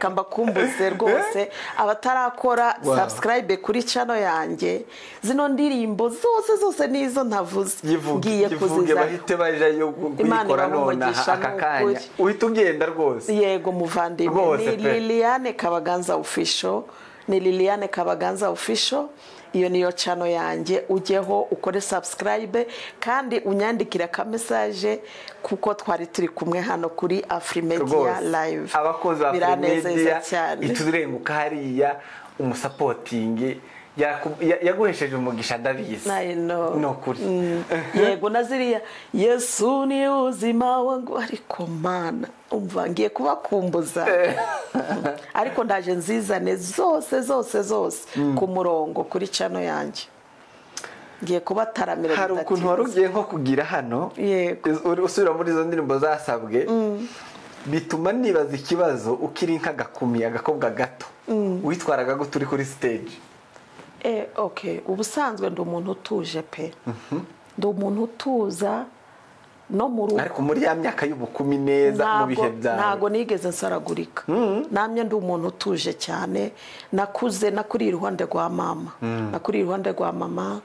mbakumbuze rwose abatarakora subscribe kuri channel yanjye. Zino ndirimbo zose nizo ntavuze, ngiye kuziza bahite bajayo kuyikora none aka kanya uhita ugenda rwose. Yego muvandimwe, ni Liliane Kabaganza official. Iyo niyo channel yanjye, ujyeho ukore subscribe kandi unyandikira ka message kuko twari turi kumwe hano kuri Afrimedia Live. Abakozi ba Afrimedia iturenguka hariya umusapotingi yaguhesheje umugisha ndabizi. No kuri. Yego naziriya Yesu ni uzima wangu, ariko mana umva ngiye kubakumbuza. Ariko ndaje nzizane zose ku murongo kuri channel yanjye, ngiye kubataramira. Hari ukuntu warugiye nko kugira hano usubira muri izo ndirimbo zasabwe, bituma nibaza ikibazo ukiri nk'agakumi agakobwa gato witwaraga gute uri kuri stage? Ubusanzwe ndi umuntu utuje pe, ndi umuntu utuza no mu rugo. Ariko muri ya myaka y'ubukumi neza mu bihe byawe ntago nigeze nsaragurika. Namye ndi umuntu utuje cyane, nakuri iruhande rwa mama.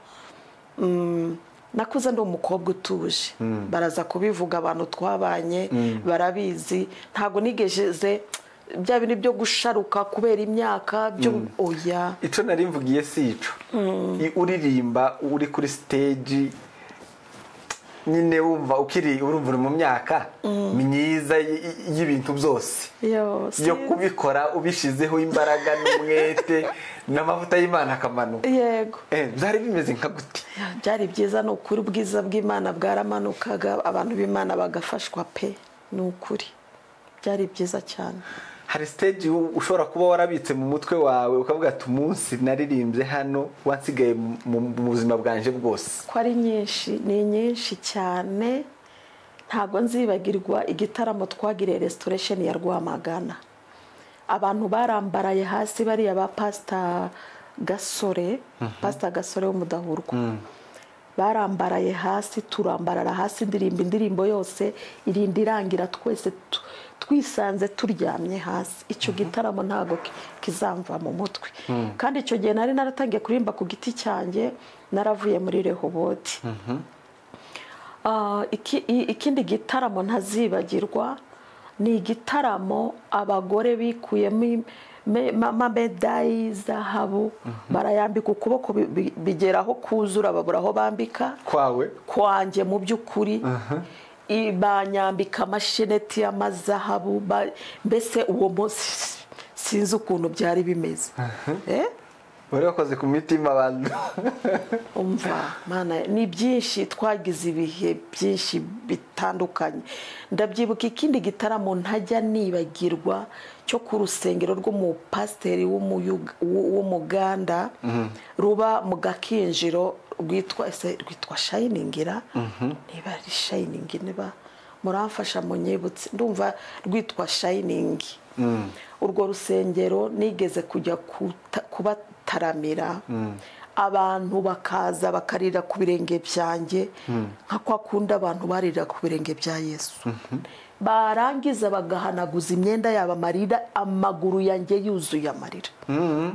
Nakuze ndi umukobwa utuje, baraza kubivuga abantu twabanye barabizi. Ntago nigeze bya bintu byo gusharuka kubera imyaka byo oya. Ico nari mvugiye si ico. Uririmba uri kuri stage nyine wumva urumva mu myaka myiza y'ibintu byose yo kubikora ubishizeho imbaraga n'umwete n'amavuta y'Imana akamanuka. Yego. Byari bimeze nka gute? Byari byiza, no kuri ubwiza bw'Imana bwaramanukaga, abantu b'Imana bagafashwa pe, ni ukuri byari byiza cyane. Hari stage ushobora kuba warabitse mu mutwe wawe ukavuga ati umunsi naririmbye hano wansigaye mu buzima bwanje bwose? Ko ari nyinshi, ni nyinshi cyane ntabwo nzibagirwa igitaramo twagiriye restoration ya Rwamagana. Abantu barambaraye hasi bariya ba Pastor Gasore, Pastor Gasore w'Umudahurwa. Barambaraye hasi, turambarara hasi, indirimbo yose irindi irangira twese twisanze turyamye hasi. Icyo gitaramo ntago kizamva mu mutwe. Kandi icyo gihe nari naratangiye kurimba ku giti cyanjye, naravuye muri Rehoboti. Ikindi gitaramo ntazibagirwa ni igitaramo abagore bikuyemo medayi zahabu, barayambika ukuboko bigeraho kuzura, babura aho bambika kwanjye mu by'ukuri. Banyambika amasheneti y'amazahabu, mbese uwo munsi sinzi ukuntu byari bimeze. bari bakoze ku mitima abantu. Umva mana, ni byinshi, twagize ibihe byinshi bitandukanye. Ndabyibuka ikindi gitaramo ntajya nibagirwa cyo ku rusengero rw'umupasiteri w'umuganda ruba mu Gakinjiro, rwitwa Shiningira. Niba ari Shining, niba muramfasha munyibutse, ndumva rwitwa Shining. Urwo rusengero nigeze kujya kubataramira, abantu bakaza bakarira ku birenge byanjye nka kwa kundi abantu barira ku birenge bya Yesu. Barangiza bagahanaguza imyenda yabo amarira, amaguru yanjye yuzuye amarira.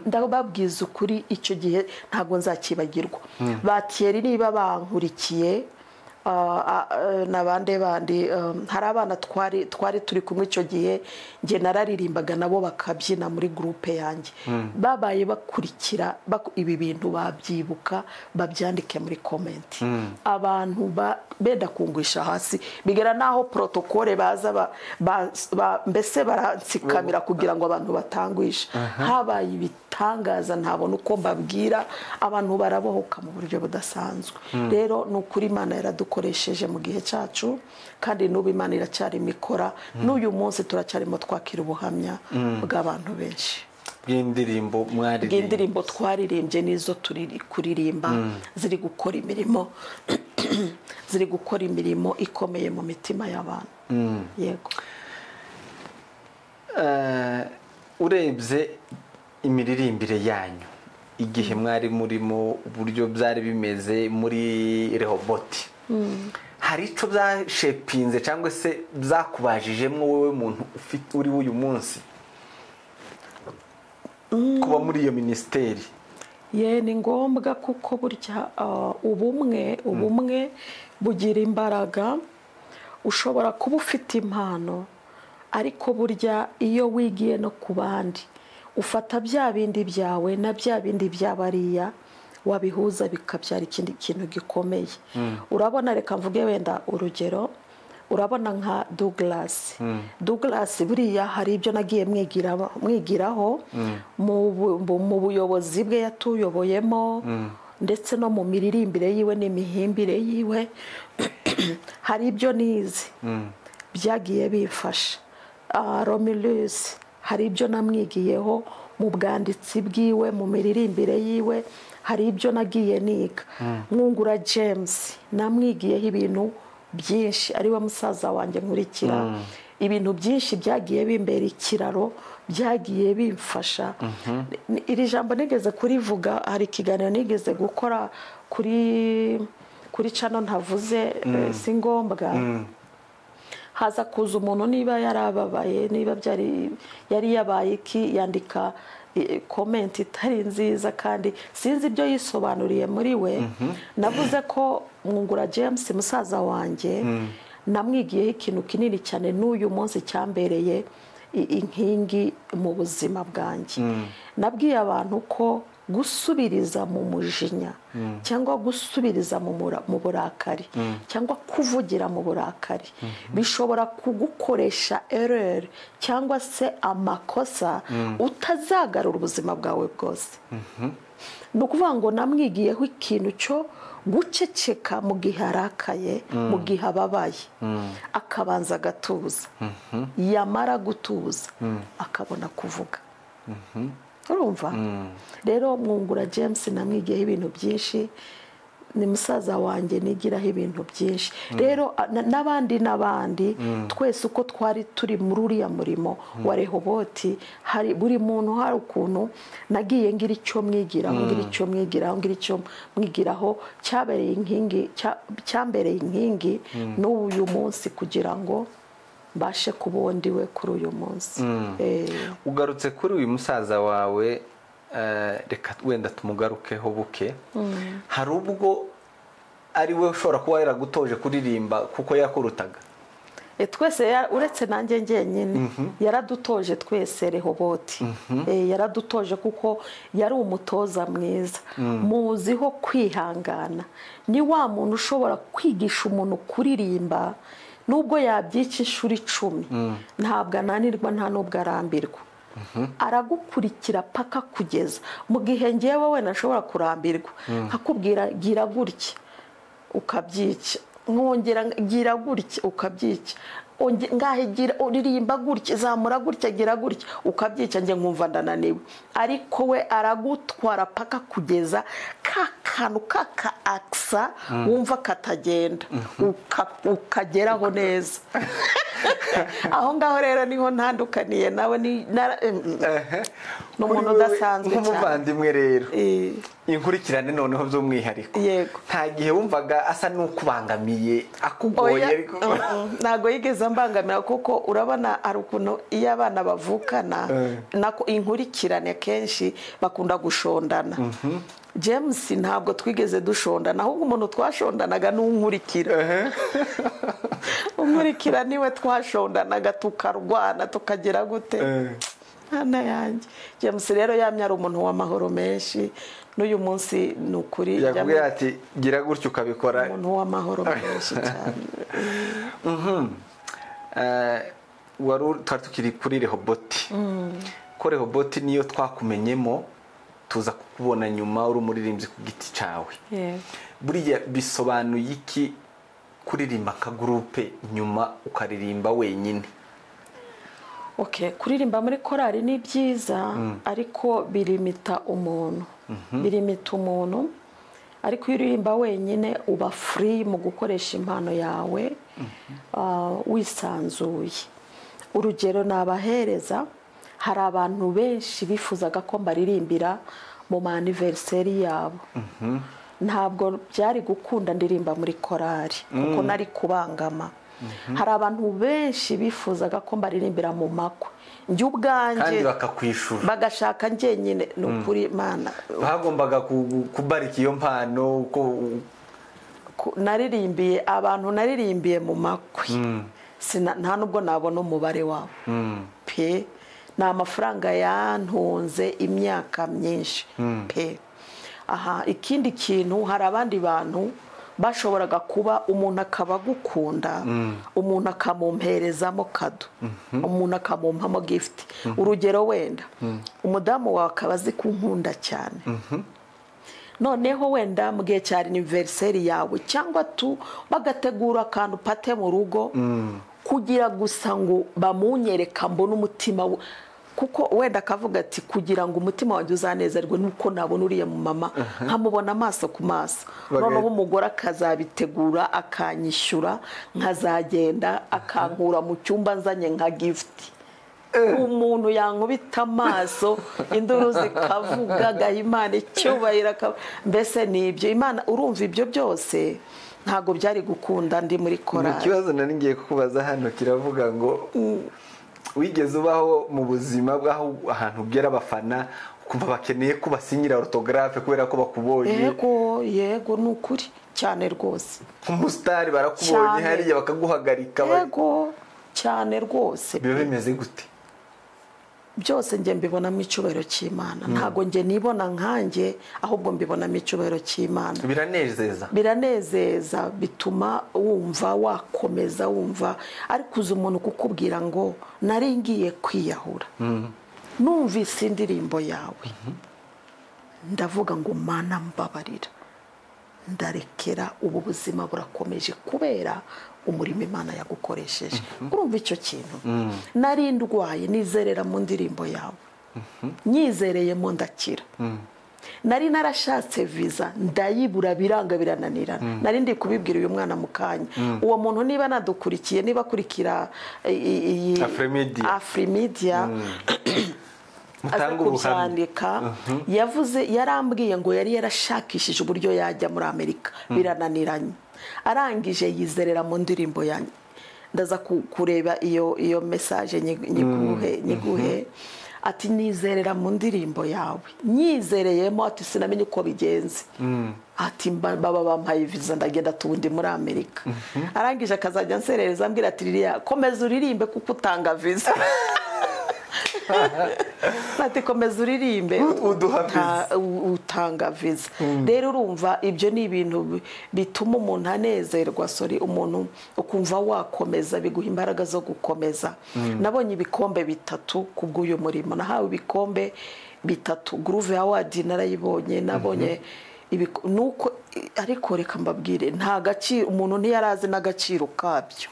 Ndababwiza ukuri, icyo gihe ntabwo nzakibagirwa. Batiyeri niba bankurikiye, n'abandi hari abana twari turi kumwe icyo gihe, nge nararirimbaga nabo bakabyina muri groupe yanjye. Babaye bakurikira ibi bintu, babyibuka babyandike muri comment. Abantu benda kungwisha hasi, bigera naho protocole baza mbese baransikamira kugira ngo abantu batangwisha. Habaye ibitangaza, ntabona uko mbabwira, abantu barabohoka mu buryo budasanzwe. Rero ni ukuri Imana yaradukoresheje mu gihe cyacu, kandi n'ubu Imana iracyari mikora. N'uyu munsi turacyarimo twakira ubuhamya bw'abantu benshi bw'indirimbo twaririmbye n'izo turi kuririmba, ziri gukora imirimo ikomeye mu mitima y'abantu. Yego. Urebye imiririmbire yanyu igihe mwari murimo, uburyo byari bimeze muri Rehoboti, hari icyo byashepinze cyangwa se byakubajijemo wowe muntu uri uyu munsi kuba muri iyo minisiteri? Ni ngombwa kuko burya ubumwe bugira imbaraga. Ushobora kuba ufite impano, ariko burya iyo wigiye no ku bandi, ufata bya bindi byawe na bya bindi by'abariya, wabihuza bikabyara ikindi kintu gikomeye. Urabona, reka mvuge wenda urugero, urabona nka Douglas buriya hari ibyo nagiye mwigiraho mu buyobozi bwe yatuyoboyemo, ndetse no mu miririmbire yiwe n'imihimbire yiwe. Hari ibyo nize byagiye bifasha. Romulus hari ibyo namwigiyeho mu bwanditsi bwiwe, mu miririmbire yiwe, hari ibyo nagiye niga. Mwungura James namwigiyeho ibintu byinshi, ariwe musaza wanjye nkurikira. Ibintu byinshi byagiye bimbera ikiraro, byagiye bimfasha. Iri jambo nigeze kurivuga, hari ikiganiro nigeze gukora kuri channel ntavuze, si ngombwa. Haza kuza umuntu niba yarababaye, niba yari yabaye iki, yandika comment itari nziza kandi sinzi ibyo yisobanuriye muri we. Navuze ko Mwungura James musaza wanjye namwigiyeho ikintu kinini cyane, n'uyu munsi cyambereye inkingi mu buzima bwanjye. Nabwiye abantu ko gusubiriza mu mujinya cyangwa gusubiriza mu burakari cyangwa kuvugira mu burakari bishobora kugukoresha erreur cyangwa se amakosa utazagarura ubuzima bwawe bwose. Ni ukuvuga ngo namwigiyeho ikintu cyo guceceka mu gihe arakaye, mu gihe ababaye, akabanza agatuza, yamara gutuza akabona kuvuga. Urumva? Rero Mwungura James namwigiyeho ibintu byinshi, ni musaza wanjye nigiraho ibintu byinshi rero n'abandi twese uko twari turi muri uriya murimo wa Rehoboti hari buri muntu hari ukuntu nagiye ngira icyo mwigiraho cyambereye inkingi n'uyu munsi kugira ngo mbashe kubondiwe kuri uyu munsi. Ugarutse kuri uyu musaza wawe, reka wenda tumugarukeho buke. Hari ubwo ari we ushobora kuba yaragutoje kuririmba kuko yakurutaga? Twese uretse nanjye njyenyine yaradutoje twese Rehoboti. Yaradutoje kuko yari umutoza mwiza, muziho kwihangana. Ni wa muntu ushobora kwigisha umuntu kuririmba nubwo yabyica inshuro 10 ntabwo ananirwa nta nubwo arambirwa. Aragukurikira paka kugeza mu gihe ngewe we nashobora kurambirwa akubwira gira gutya ukabyica, nkongera gira gutya ukabyica, ngahe gira uririmba gutya, zamura gutya, gira gutya ukabyica, nge nkumva ndananiwe. Ariko we aragutwara paka kugeza kantu kaka aksa wumva katagenda ukageraho neza. Aho ngaho rero niho ntandukaniye nawe ni umuntu udasanzwe cyane, nk'umuvandimwe rero. Inkurikirane noneho by'umwihariko, nta gihe wumvaga asa n'ukubangamiye akugoye? Ariko ntago yigeze mbangamira kuko urabona ari ukuntu iyo abana bavukana nako inkurikirane kenshi bakunda gushondana. James ntabwo twigeze dushondana, ahubwo umuntu twashondanaga n'unkurikira. Unkurikira niwe twashondanaga tukarwana tukagira gute. Ana yanjye James rero yamye ari umuntu w'amahoro menshi, n'uyu munsi nukuri yakubwiye ati gira gutyo ukabikora. Umuntu w'amahoro menshi cyane. Twari tukiri kuri Rehoboti. Ko Rehoboti niyo twakumenyemo, tuza kukubona nyuma uri umuririmbyi ku giti cyawe. Buriya bisobanuye iki kuririmba ka groupe nyuma ukaririmba wenyine? Kuririmba muri korali ni byiza, ariko birimita umuntu. Ariko iyo uririmba wenyine uba free mu gukoresha impano yawe wisanzuye. Urugero nabahereza, hari abantu benshi bifuzaga ko mbaririmbira mu anniversary yabo. Ntabwo byari gukunda ndirimba muri korali kuko nari kubangama. Hari abantu benshi bifuzaga ko mbaririmbira mu makwe, njye ubwanjye kandi bakakwishura bagashaka njyenyine. Nukuri Imana bagombaga kubarika iyo mpano uko naririmbiye abantu, naririmbiye mu makwe. Nta nubwo nabona umubare wabo pe. Ni amafaranga yantunze imyaka myinshi pe. Ikindi kintu, hari abandi bantu bashoboraga kuba umuntu akaba gukunda, umuntu akamumperezamo kado, umuntu akamumpamo gift. Urugero wenda umudamu wawe akaba azi kunkunda cyane, noneho wenda mu gihe cya anniversary yawe cyangwa bagategura akantu pate mu rugo kugira gusa ngo bamunyereka mbone umutima, kuko wenda akavuga ati kugira ngo umutima wanjye uzanezerwe nuko nabona uriya mu mama nkamubona amaso ku maso. Noneho umugore akazabitegura akanyishyura, nkazagenda akankura mu cyumba nzanye nka gift. Umuntu yankubita amaso, induru zikavuga, Imana icyubahiro. Mbese nibyo Imana, urumva ibyo byose ntago byari gukunda ndi muri korali. Ikibazo nari ngiye kukubaza hano kiravuga ngo wigeze ubaho mu buzima bw'aho ahantu ugera abafana ukumva bakeneye ko basinyira autographe kubera ko bakubonye? Yego nukuri cyane rwose. Umusitari barakubonye hariya bakaguhagarika. Yego cyane rwose. Biba bimeze gute? Byose nge mbibonamo icyubahiro cy'Imana. Ntago nge nibona nkanjye, ahubwo mbibonamo icyubahiro cy'Imana. Biranezeza, bituma wumva wakomeza wumva. Ariko uzi umuntu kukubwira ngo nari ngiye kwiyahura, numvise indirimbo yawe, ndavuga ngo Mana mbabarira, ndarekera ubu buzima burakomeje kubera umurimo Imana yagukoresheje. Urumva icyo kintu? Nari ndwaye nizerera mu ndirimbo yawe, nyizereyemo ndakira. nari narashatse visa ndayibura biranga birananirana nari ndi kubibwira uyu mwana mu kanya uwo muntu niba nadukurikiye niba akurikira Afrimedia aza kubyandika yavuze yarambwiye ngo yari yarashakishije uburyo yajya muri Amerika birananiranye arangije yizerera mu ndirimbo yanjye ndaza kureba iyo message nyiguhe ati nizerera mu ndirimbo yawe nyizereyemo ati sinamenye uko bigenze ati baba bampaye visa ndagenda tubundi muri Amerika arangije akazajya nserereza ambwira ati Liliya komeza uririmbe kuko utanga visa ati komeza uririmbe utanga visa rero urumva ibyo ni ibintu bituma umuntu anezerwa umuntu ukumva wakomeza biguha imbaraga zo gukomeza nabonye ibikombe bitatu kubw'uyu murimo nahawe ibikombe bitatu Groove Award narayibonye nabonye nuko ariko reka mbabwire nta gaciro umuntu ntiyarazi n'agaciro kabyo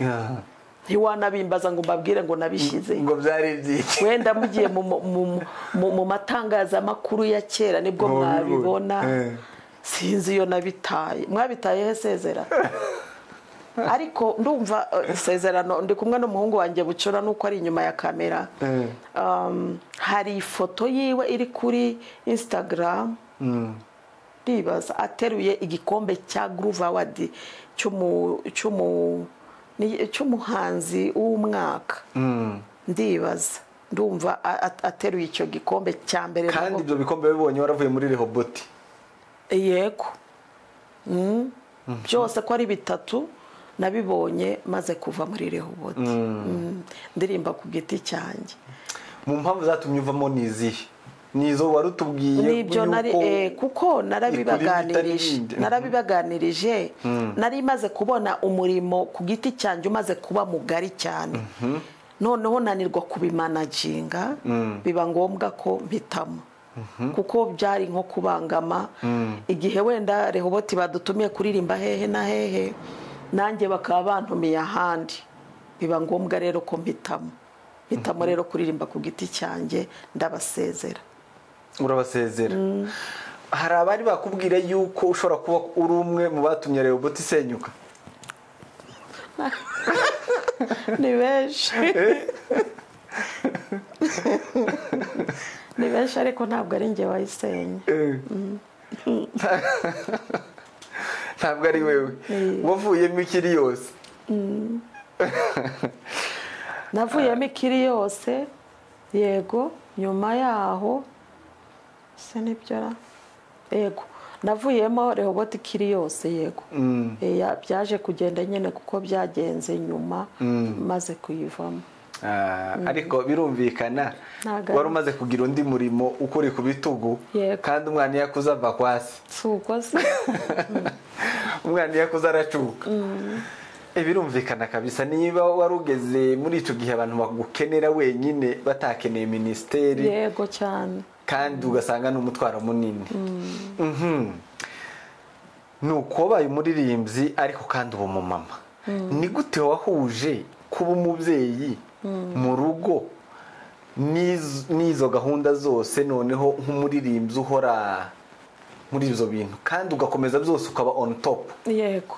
ntiwanabimbaza ngo mbabwire ngo nabishyize ngo byari byiki wenda mugiye mu matangazamakuru ya kera nibwo mwabibona sinzi iyo nabitaye mwabitaye he Sezera ariko ndumva isezerano ndi kumwe n'umuhungu wanjye Bucura nuko ari inyuma ya kamera hari ifoto yiwe iri kuri Instagram ndibaza ateruye igikombe cya Groove Award cy'umuhanzi w'umwaka ndibaza ndumva ateruye icyo gikombe cya mbere kandi ibyo bikombe bibonye waravuye muri Rehoboth yego byose ko ari bitatu nabibonye maze kuva muri Rehoboth ndirimba ku giti cyanjye mu mpamvu zatumye uvamo nizihe nizo warutubwiye nibyo nari kuko narabibaganirije nari maze kubona umurimo ku giti cyanjye umaze kuba mugari cyane noneho nanirwa kubimanaginga biba ngombwa ko mpitamo kuko byari nko kubangama igihe wenda Rehoboth badutumiye kuririmba hehe na hehe nanjye bakaba bantumiye ahandi biba ngombwa rero ko mpitamo rero kuririmba ku giti cyanjye ndabasezera urabasezera hari abari bakubwira yuko ushobora kuba uri umwe mu batumye Rehoboth isenyuka ni benshi ni benshi ariko ntabwo ari njye wayisenye ntabwo ari wewe wavuyemo ikiri yose navuyemo ikiri yose yego nyuma yaho se nibyo yego navuyemo Rehoboth ikiri yose yego byaje kugenda nyine kuko byagenze nyuma maze kuyivamo ariko birumvikana wari umaze kugira undi murimo ukuri ku bitugu kandi umwana yakuze ava kwasi suko se umwana yakuze aracuka birumvikana kabisa niba wari ugeze muri icyo gihe abantu bagukenera wenyine batakeneye minisiteri yego cyane kandi ugasanga n'umutwaro munini nuko wabaye umuririmbyi ariko kandi uba umumama ni gute wahuje kuba umubyeyi mu rugo n'izo gahunda zose noneho nk'umuririmbyi uhora muri ibyo bintu kandi ugakomeza byose ukaba on top yego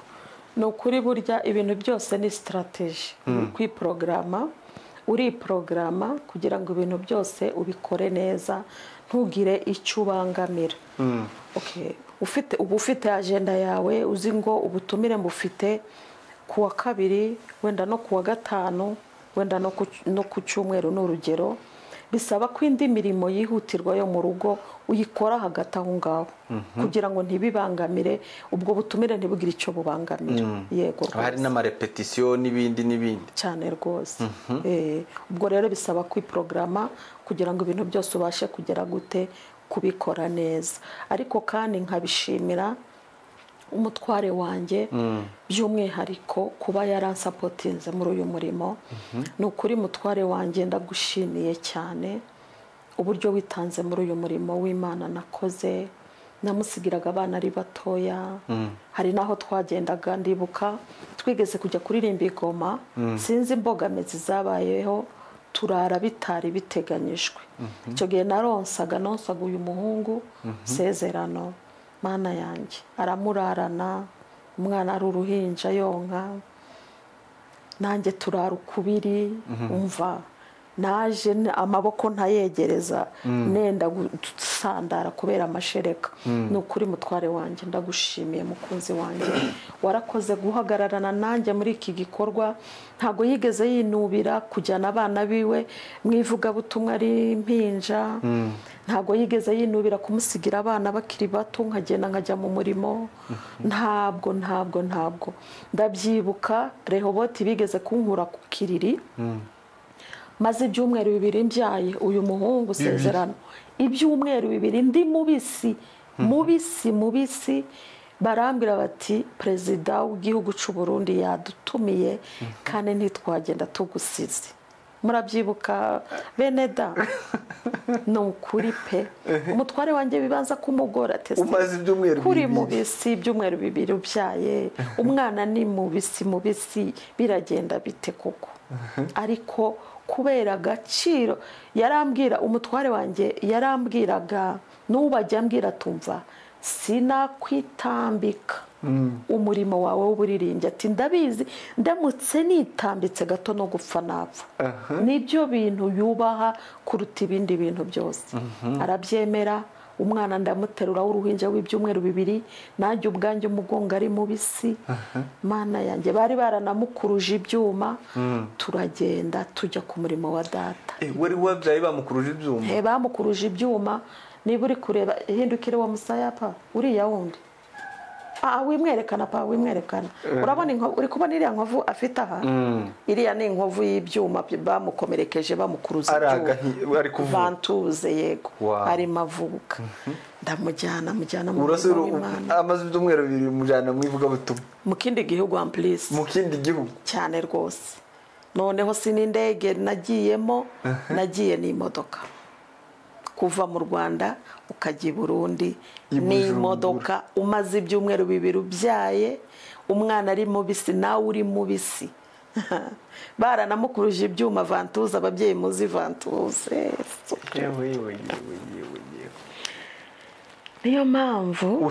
ni ukuri burya ibintu byose ni strategy kwiporogaramu uriporogaramu kugira ngo ibintu byose ubikore neza ntugire icyo ubangamira uba ufite agenda yawe uzi ngo ubutumire mbufite ku wa kabiri wenda no ku wa gatanu wenda no ku cyumweru n'urugero bisaba ko indi mirimo yihutirwa yo mu rugo uyikora hagati aho ngaho kugira ngo ntibibangamire ubwo butumire ntibugire icyo bubangamira yego hari n'amarepetisiyo n'ibindi cyane rwose ubwo rero bisaba kwiporogaramu kugira ngo ibintu byose ubashe kugera gute kubikora neza ariko kandi nkabishimira umutware wanjye by'umwihariko kuba yaransapotinze muri uyu murimo ni ukuri mutware wanjye ndagushimiye cyane uburyo witanze muri uyu murimo w'Imana nakoze namusigiraga abana ari batoya hari naho twagendaga ndibuka twigeze kujya kuririmba igoma sinzi imbogamizi zabayeho turara bitari biteganyijwe icyo gihe nonsaga uyu muhungu Sezerano mana yanjye aramurarana umwana ari uruhinja yonka nanjye turara ukubiri umva naje amaboko ntayegereza nenda gusandara kubera amashereka ni ukuri mutware wanjye ndagushimiye mukunzi wanjye warakoze guhagararana nanjye muri iki gikorwa ntago yigeze yinubira kujyana abana biwe mwivugabutumwa ari impinja ntago yigeze yinubira kumusigira abana bakiri bato nkagenda nkajya mu murimo ntabwo ndabyibuka Rehoboti bigeze kunkura ku kiriri maze ibyumweru 2 mbyaye uyu muhungu Sezerano ibyumweru 2 ndi mubisi barambwira bati perezida w'igihugu cy'u Burundi yadutumiye kandi ntitwagenda tugusize murabyibuka Beneda no kuri pe umutware wanjye bibanza kumugora test umaze ibyumweru kuri mubisi ibyumweru 2 ubyaye umwana ni mubisi biragenda bite koko ariko kubera agaciro yarambwira umutware wanjye yarambwiraga n'ubajya ambwira tumva sinakwitambika umurimo wawe w'uburirimbyi ati ndabizi ndamutse nitambitse gato no gupfa napfa nibyo bintu yubaha kuruta ibindi bintu byose arabyemera umwana ndamuterura w'uruhinja w'ibyumweru 2 najye ubwanjye umugongo ari mubisi mana yanjye bari baranamukuruje ibyuma turagenda tujya ku murimo wa data wari wabyaye bamukuruje ibyuma bamukuruje ibyuma niba uri kureba hindukire wa musaya pa uriya wundi wimwerekana pa wimwerekana urabona uri kubona iriya nkovu afite aha iriya ni inkovu y'ibyuma bamukomerekeje bamukuruza ibyuma ari kuvuga vantuze yego ari mavuka ndamujyana mu Imana amaze ibyumweru 2 mujyana mwivuga butumwa mu kindi gihugu amplice mu kindi gihugu cyane rwose noneho sinindege nagiyemo nagiye n'imodoka kuva mu Rwanda ukajya i Burundi n'imodoka umaze ibyumweru 2 ubyaye umwana ari mubisi nawe uri mubisi baranamukuruje ibyuma vantuze ababyeyi muzi vantuze niyo mpamvu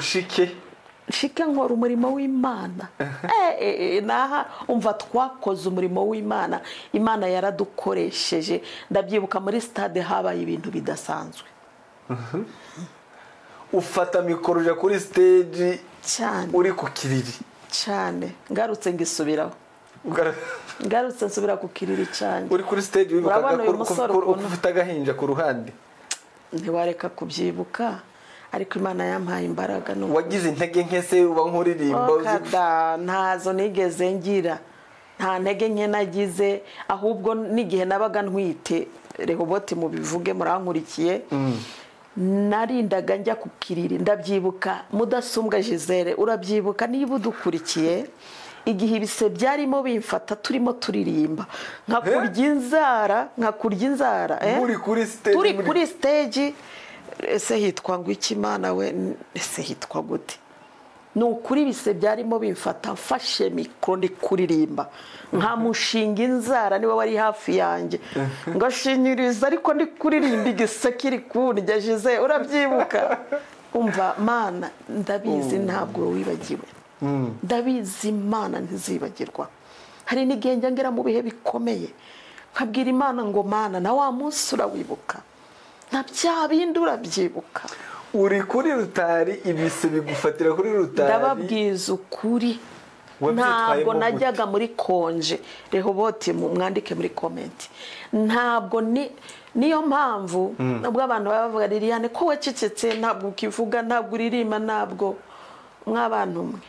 ushike nkora umurimo w'Imana naha umva twakoze umurimo w'Imana Imana yaradukoresheje ndabyibuka muri stade habaye ibintu bidasanzwe ufata mikoro uje kuri stage cyane uri ku kiriri cyane ngarutse ngisubiraho ngarutse nsubira ku kiriri cyane uri kuri stage wibukaga ko ufite agahinja ku ruhande ntiwareka kubyibuka ariko Imana yampaye imbaraga no wagize intege nke se uba nkuririmba ntazo nigeze ngira nta ntege nke nagize ahubwo n'igihe nabaga ntwite Rehoboti mu bivuge murankurikiye narindaga njya ku kiriri ndabyibuka mudasumbwa Gisele urabyibuka niba udukurikiye igihe ibise byarimo bimfata turimo turirimba nkakurya inzara turi kuri stage ese hitwa ngo iki Imana we ese hitwa gute ni ukuri bise byarimo bimfata mfashe mikoro ndi kuririmba nkamushinga inzara niba wari hafi yanjye ngashinyiriza ariko ndi kuririmba igisakiri kundya Gisele urabyibuka umva Mana ndabizi ntabwo wibagiwe ndabizi Imana ntizibagirwa hari n'igihe ngera mu bihe bikomeye nkabwira Imana ngo Mana na wa munsi urawibuka na bya bindi urabyibuka uri kuri rutari ibise bigufatira kuri rutari ndababwiza ukuri ntabwo najyaga muri konje Rehoboti mwandike muri comment ntabwo niyo mpamvu nubwo abantu bavuga Liliane ko wacecetse ntabwo ukivuga ntabwo uririmba ntabwo mw'abantu mwe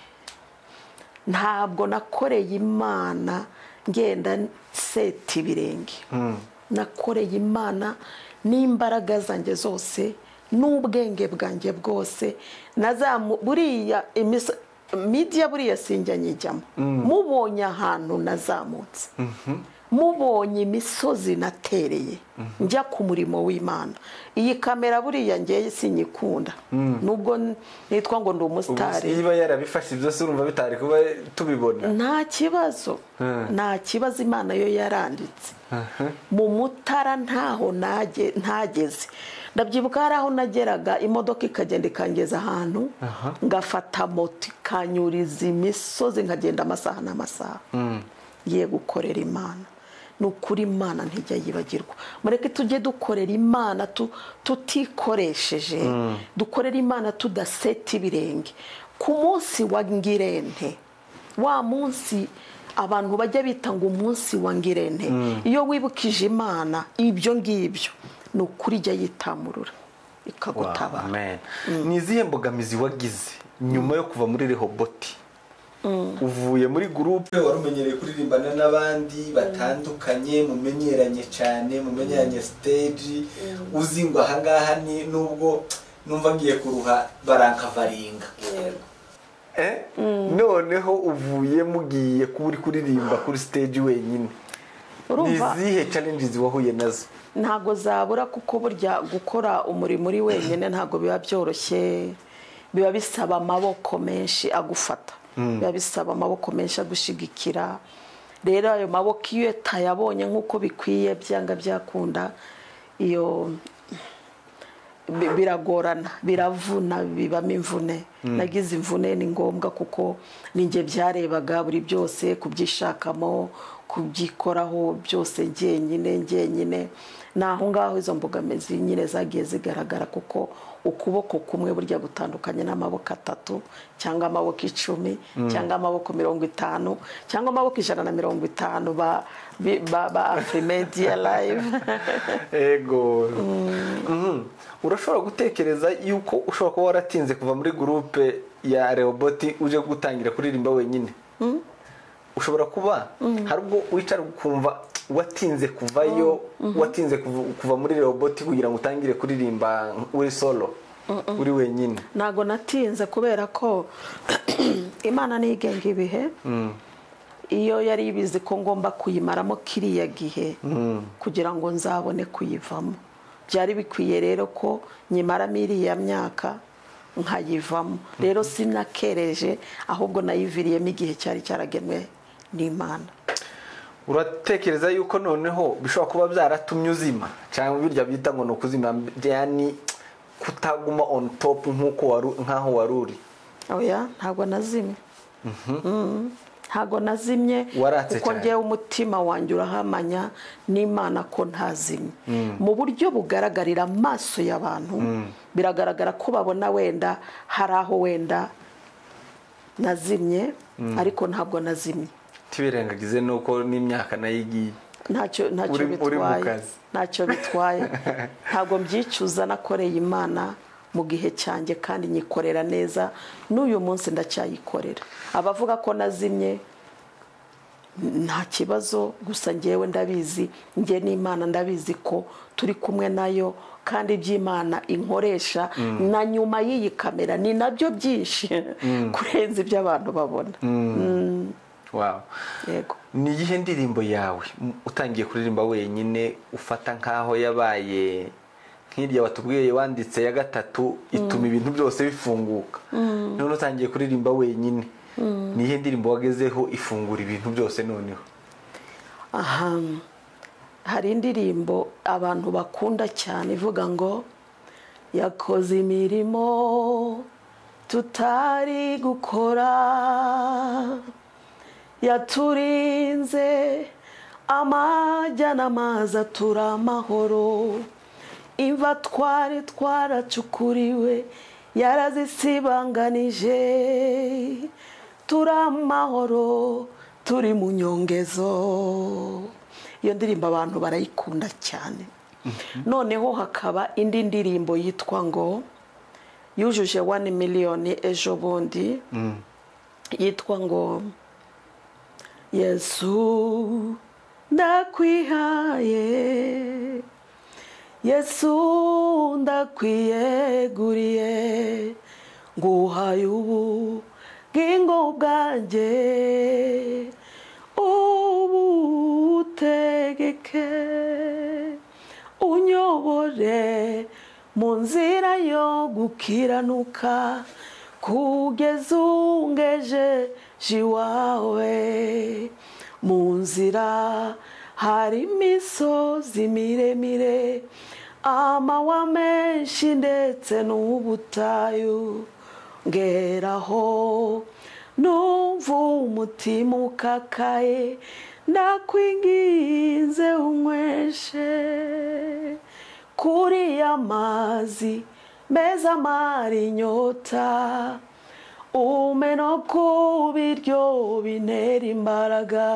ntabwo nakoreye Imana ngenda seta ibirenge nakoreye Imana n'imbaraga zanjye zose n'ubwenge bwanjye bwose buriya media buriya sinjya nyijyamo mubonye ahantu nazamutse mubonye imisozi natereye njya ku murimo w'Imana. Iyi kamera buriya ngiye sinyikunda nubwo nitwa ngo ndi umusitari. Niba yarabifashe byose urumva bitari kuba tubibona. Nta kibazo Imana yo yaranditse mu Mutara ntaho ntageze. Ndabyibuka hari aho nageraga imodoka ikagenda ikangeza ahantu ngafata moto ikanyuriza imisozi nkagenda amasaha n'amasaha ngiye gukorera Imana. Ni ukuri Imana ntijya yibagirwa. Mureke tujye dukorera Imana tutikoresheje, dukorera Imana tudaseta ibirenge. Ku munsi wa Ngirente, wa munsi abantu bajya bita ngo umunsi wa Ngirente, iyo wibukije Imana ibyo ngibyo ni ukuri jya yitamurura ikagutabara. Amen. Ni izihe mbogamizi wagize nyuma yo kuva muri Rehoboti? Uvuye muri groupe warumenyereye kuririmbana n'abandi batandukanye, mumenyeranye cyane, mumenyeranye stage, uzingwa ahangaha ni nubwo numva ngiye kuruha barankavaringa. Noneho uvuye mugiye kuri kuririmba kuri stage wenyine. Nizihe challenges wahuye nazo? Ntago zabura kuko burya gukora umurimo uri wenyine ntago biba byoroshye, biba bisaba amaboko menshi agufata, biba bisaba amaboko menshi agushigikira. Rero ayo maboko iyo tayabonye nkuko bikwiye byanga byakunda, iyo biragorana, biravuna, bibamo imvune. Nagize imvune ni ngombwa kuko ninjye byarebaga buri byose, kubyishakamo, kubyikoraho byose njyenyine. Naho ngaho izo mbogamizi nyine zagiye zigaragara kuko ukuboko kumwe burya gutandukanye n'amaboko 3 cyangwa amaboko 10 cyangwa amaboko 50 cyangwa amaboko 150 ba Afrimedia Live. Ego. Urashobora gutekereza yuko ushobora kuba waratinze kuva muri groupe ya Rehoboti uje gutangira kuririmba wenyine? Ushobora kuba hari ubwo wicara ukumva watinze kuvayo, watinze kuva muri Rehoboti kugira ngo utangire kuririmba uri solo, uri wenyine? Nago natinze kubera ko Imana nigenga ibihe. Iyo yari ibizi ko ngomba kuyimaramo kiriya gihe kugira ngo nzabone kuyivamo, byari bikwiye rero ko nyimaramo iriya myaka nkayivamo. Rero sinakereje, ahubwo nayiviriyemo igihe cyari cyaragenwe n'Imana. Uratekereza yuko noneho bishobora kuba byaratumye uzima cyangwa birya bita ngo no kuzima, yani kutaguma on top nkaho waruri? Oya, ntago nazimye. Ntago nazimye kuko ngiye umutima wanjye urahamanya n'Imana ko ntazimye. Mu buryo bugaragarira amaso y'abantu biragaragara ko babona wenda hari aho wenda nazimye, ariko ntabwo nazimye. Tibirengagize nuko n'imyaka nayigiye. Ntacyo bitwaye. Ntabwo mbyicuza, nakoreye Imana mu gihe cyanjye kandi nyikorera neza. N'uyu munsi ndacyayikorera. Abavuga ko nazimye nta kibazo, gusa ngewe ndabizi, nge n'Imana ndabizi ko turi kumwe nayo, kandi iby'Imana inkoresha na nyuma y'iyi kamera ni nabyo byinshi kurenza ibyo abantu babona. Wow. Yego. Ni iyihe ndirimbo yawe utangiye kuririmba wenyine ufata nkaho yabaye nk'irya watubwiye wanditse ya 3 ituma ibintu byose bifunguka, none utangiye kuririmba wenyine? Ni iyihe ndirimbo wagezeho ifungura ibintu byose noneho? Hari indirimbo abantu bakunda cyane ivuga ngo yakoze imirimo tutari gukora, yaturinze amajya n'amazi atura amahoro, imva twari twaracukuriwe yarazisibanganije, turi amahoro turi mu nyongezo. Iyo ndirimbo abantu barayikunda cyane. Noneho hakaba indi ndirimbo yitwa ngo yujuje 1 million ejo bundi, yitwa ngo Yesu ndakwihaye, Yesu ndakwiyeguriye, nguhaye ubugingo bwanjye ubute mu nzira yo gukiranuka kugeza ungejeje iwawe. Mu nzira hari imisozi miremire, amawa menshi ndetse n'ubutayu. Ngeraho numva umutima ukakaye, ndakwinginze unyweshe kuri amazi meza amara inyota, umpe no ku biryo bintera imbaraga,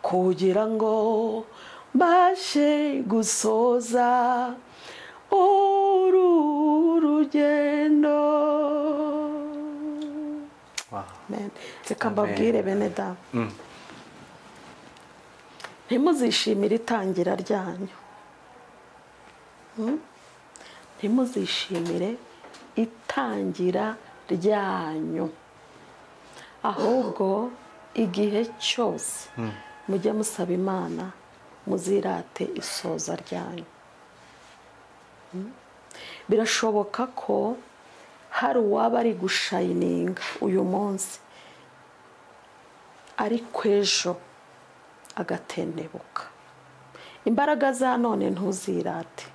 kugira ngo mbashe gusoza uru rugendo. Reka mbabwire bene data, ntimuzishimire itangira ryanyu, ntimuzishimire itangira ryanyu, ahubwo igihe cyose mujye musaba Imana muzirate isoza ryanyu. Birashoboka ko hari uwaba ari gushayininga uyu munsi ariko ejo agatendebuka. Imbaraga za none ntuzirate,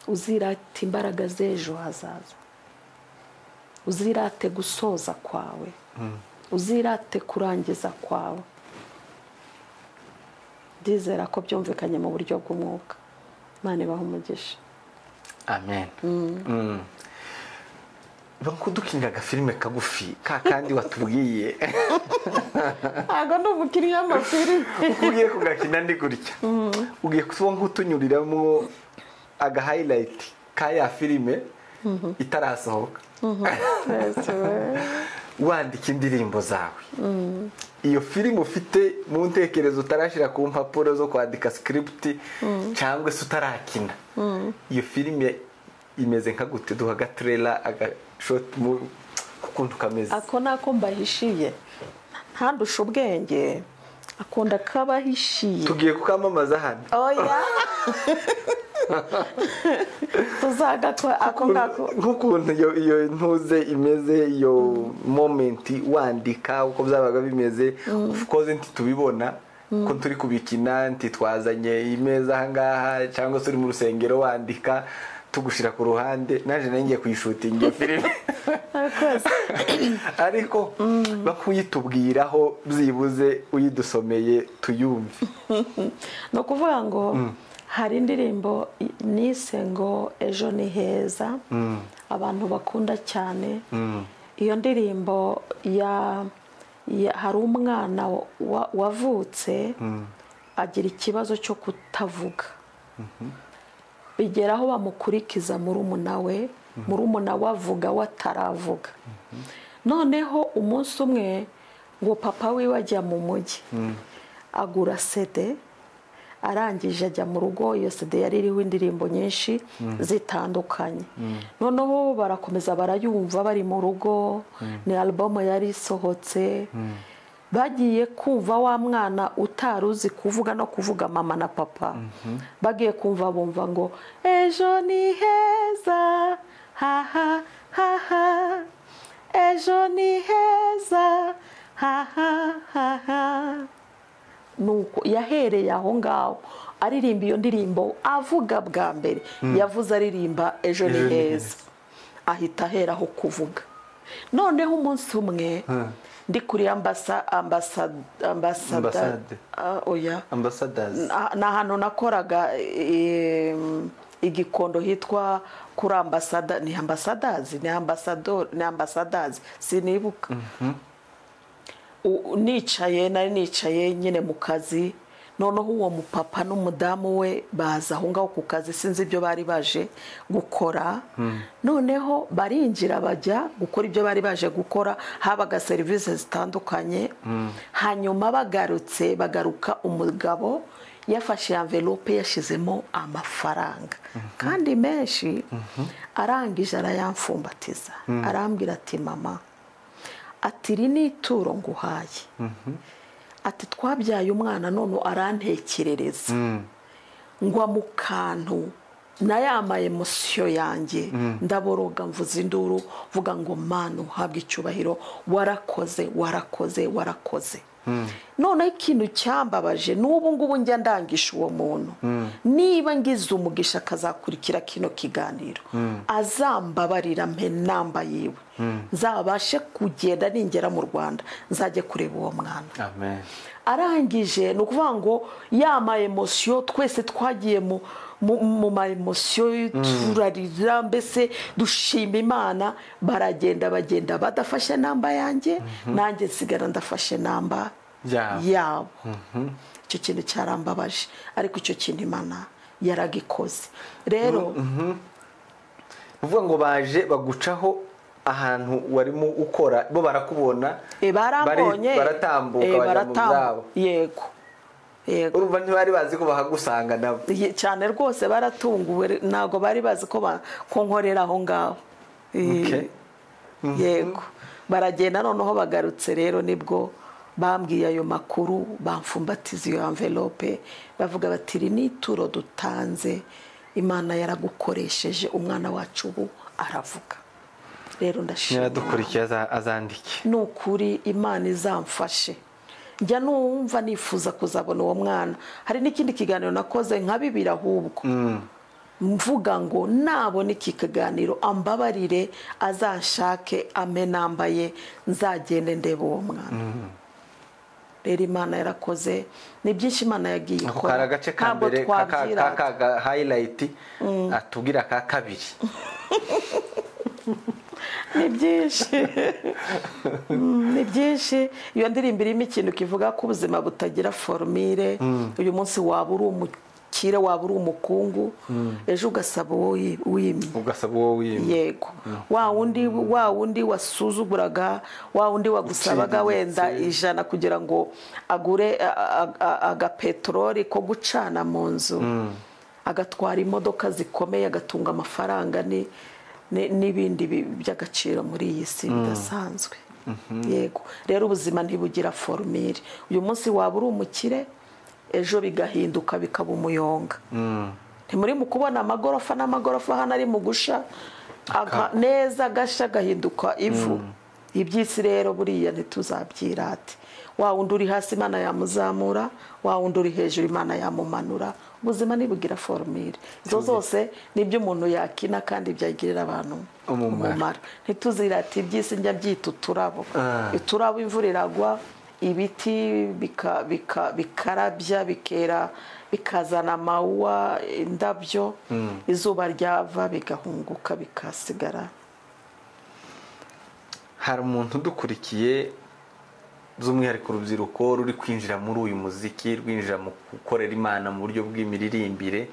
uzirate imbaraga z'ejo hazaza, uzirate gusoza kwawe, uzirate kurangiza kwawe. Ndizera ko byumvikanye mu buryo bw'umwuka. Imana ibahe umugisha. Amen. Bakudukinga agafilime kagufi kandi watubwiye. Ntabwo ndumukiriye amafilime. Ugiye kugakina ndi gutya, ugiye kuba nk'utunyuriramo aga highlight kaya filime itarasohoka, wandika indirimbo zawe. Iyo filime ufite mu ntekerezo utarashira ku mpapuro zo kwandika script cyangwa se utarakina, iyo filime imeze nka gute? Duha aga trailer, aga short kukuntu kameze. Ako nako mbahishiye, ntandusha ubwenge, akunda kabahishiye. Tugiye kukamamaza hano. Oya. Tuzagakora ako ngako nk'ukuntu iyo ntuze imeze, iyo moment wandika uko byabaga bimeze. Of course ntitubibona ko turi kubikina, ntitwazanye imeza ahangaha cyangwa se uri mu rusengero wandika tugushira ku ruhande. Naje nangiye kuyishutinga iyo filime ariko bakuyitubwiraho byibuze uyidusomeye tuyumve. no kuvuga ngo hari indirimbo nise ngo ejo ni heza, abantu bakunda cyane. Iyo ndirimbo hari umwana wavutse agira ikibazo cyo kutavuga, bigeraho bamukurikiza murumuna we avuga wataravuga. Noneho umunsi umwe ngo papa wiwe ajya mu mujyi agura CD, arangije ajya mu rugo. Iyo CD yari iriho indirimbo nyinshi zitandukanye. Noneho barakomeza barayumva bari mu rugo, ni album yari isohotse. Bagiye kumva wa mwana utaruzi kuvuga no kuvuga mama na papa, bagiye kumva bumva ngo ejo ni heza, ha ha ha ha, ejo ni heza, ha ha ha ha. Nuko yahereye aho ngaho aririmba iyo ndirimbo avuga bwa mbere. Yavuze aririmba ejo ni heza, ahita aheraho kuvuga. Noneho umunsi umwe ndi kuri ambassadors ni ahantu nakoraga igikondo hitwa kuri ambassadors sinibuka. Nari nicaye nyine mu kazi. Noneho uwo mupapa n'umudamu we baza aho ngaho ku kazi, sinzi ibyo bari baje gukora. Noneho barinjira bajya gukora ibyo bari baje gukora, habaga serivisi zitandukanye. Hanyuma bagaruka umugabo yafashe envelope yashizemo amafaranga kandi menshi. Arangije arayamfumbatiza, arambwira ati mama, ati iri ni ituro nguhaye, ati twabyaye umwana none arantekerereza ngwa mu kantu na ya ma emosiyo yanjye ndaboroga mvuza induru vuga ngo Mana uhabwe icyubahiro, warakoze warakoze warakoze. Noneho ikintu cyambabaje n'ubu ngubu njya ndangisha uwo muntu, niba ngize umugisha akazakurikira kino kiganiro, azambabarira mpe namba yiwe, nzabashe kugenda ningera mu Rwanda nzajye kureba uwo mwana. Amen. Arangije ni ukuvuga ngo ya ma emosiyo twese twagiye mu ma emosiyo turarira, mbese dushima Imana. Bagenda badafashe namba yanjye, nanjye nsigara ndafashe namba yabo. Icyo kintu cyarambabaje, ariko icyo kintu Imana yaragikoze. Rero uvuga ngo baje bagucaho ahantu warimo ukora, bo barakubona, barambonye, baratambuka bajya mu byabo. Yego. Urumva ntibari bazi ko bahagusanga nabo cyane rwose, baratunguwe, ntabwo bari bazi ko nkorera aho ngaho. Yego. Baragenda, noneho bagarutse rero nibwo bambwiye ayo makuru, bamfumbatiza iyo envelope, bavuga bati iri ni ituro dutanze, Imana yaragukoresheje, umwana wacu ubu aravuga. Rero ndashimira, yaradukurikiye azandike. Ni ukuri Imana izamfashe. Njya numva nifuza kuzabona uwo mwana. Hari n'ikindi kiganiro nakoze nka 2 ahubwo, mvuga ngo nabona iki kiganiro ambabarire, azanshake ame nambaye, nzagende ndeba uwo mwana. Rero Imana yarakoze, ni byinshi Imana yagiye ikora. Ako karagace ka mbere ka highlight, atubwira ka kabiri. Ni byinshi. Ni byinshi. Iyo ndirimbo irimo ikintu kivuga ko ubuzima butagira formule. Uyu munsi waba uri umukire, waba uri umukungu, ejo ugasaba uwo wimye. Yego. Wa wundi wasuzuguraga, wa wundi wagusabaga wenda 100 kugira ngo agure agapetroli ko gucana mu nzu, agatwara imodoka zikomeye, agatunga amafaranga n'ibindi by'agaciro muri iyi si bidasanzwe. Yego. Rero ubuzima ntibugira formule. Uyu munsi waba uri umukire, ejo bigahinduka bikaba umuyonga. Ntimuri mu kubona amagorofa n'amagorofa hano ari mu gusha neza, gasha gahinduka ivu. Iby'isi rero buriya ntituzabyirate. Wa wundi uri hasi Imana yamuzamura, wa wundi uri hejuru Imana yamumanura. Ubuzima ntibugira formule. Izo zose nibyo umuntu yakina kandi byagirira abantu umumaro. Ntituzirate iby'isi, njya byita uturabo. Uturabo imvura iragwa, ibiti bikarabya, bikera, bikazana amawuwa, indabyo, izuba ryava bigahunguka bikasigara. Hari umuntu udukurikiye, by'umwihariko urubyiruko ruri kwinjira muri uyu muziki, rwinjira mu gukorera Imana mu buryo bw'imiririmbire,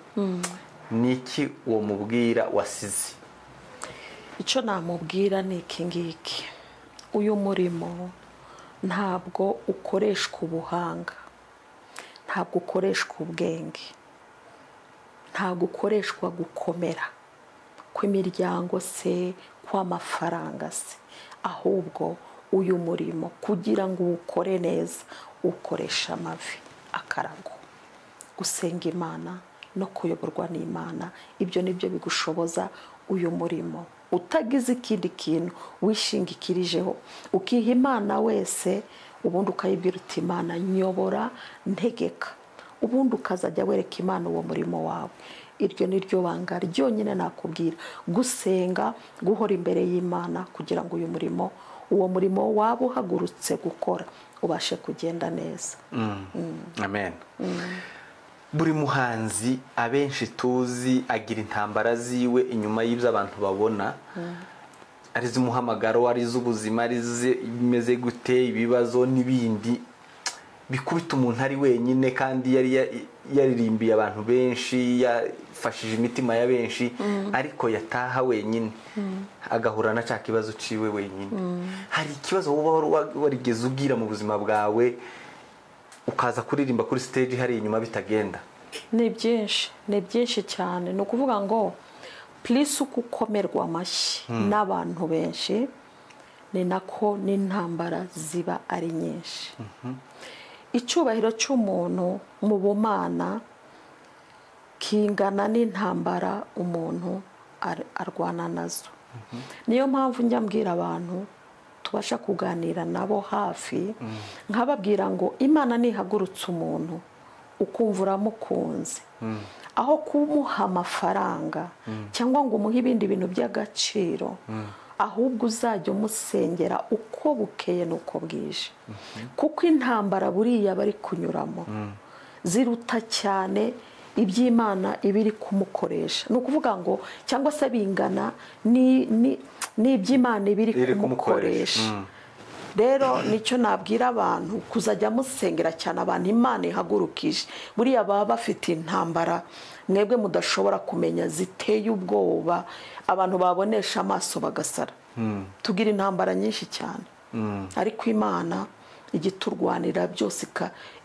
niki uwo mubwira wasize? Icyo namubwira ni iki ngiki: uyu murimo ntabwo ukoreshwa ubuhanga, ntabwo ukoreshwa ubwenge, ntabwo ukoreshwa gukomera kw'imiryango se, kw'amafaranga se, ahubwo uyu murimo kugira ngo ukore neza ukoresha amavi, akarago, gusenga Imana no kuyoborwa n'Imana. Ibyo nibyo bigushoboza uyu murimo. Utagize ikindi kintu wishingikirijeho, ukiha Imana wese, ubundi ukayibwira uti Imana nyobora, ntegeka, ubundi ukazajya wereka Imana uwo murimo wawe. Iryo ni ryo banga ryonyine nakubwira, gusenga, guhora imbere y'Imana kugira ngo uwo murimo waba uhagurutse gukora ubashe kugenda neza. Amen. Buri muhanzi abenshi tuzi agira intambara ziwe inyuma y'ibyo abantu babona, ari iz'umuhamagaro, ari iz'ubuzima, ari izimeze gute, ibibazo n'ibindi bikubita umuntu ari wenyine, kandi yari yaririmbiye abantu benshi, yafashije imitima ya benshi, ariko yataha wenyine agahura na cya kibazo ciwe wenyine. Hari ikibazo wowe warigeze ubwira mu buzima bwawe ukaza kuririmba kuri stage hari inyuma bitagenda? Ni byinshi cyane. Ni ukuvuga ngo please uko ukomerwa amashyi n'abantu benshi, ni nako n'intambara ziba ari nyinshi. Icyubahiro cy'umuntu mu bumana kingana n'intambara umuntu arwana nazo. Niyo mpamvu njya mbwira abantu tubasha kuganira nabo hafi nkababwira ngo Imana nihagurutse umuntu ukumva uramukunze aho kumuha amafaranga cyangwa ngo umuhe ibindi bintu by'agaciro, ahubwo uzajya umusengera uko bukeye n'uko bwije, kuko intambara buriya bari kunyuramo ziruta cyane iby'Imana ibiri kumukoresha. Ni ukuvuga ngo cyangwa se bingana n'iby'Imana ibiri kumukoresha. Rero nicyo nabwira abantu, kuzajya musengera cyane abantu Imana ihagurukije. Buriya baba bafite intambara mwebwe mudashobora kumenya, ziteye ubwoba, abantu babonesha amaso bagasara. Tugira intambara nyinshi cyane, ariko Imana igiturwanira byose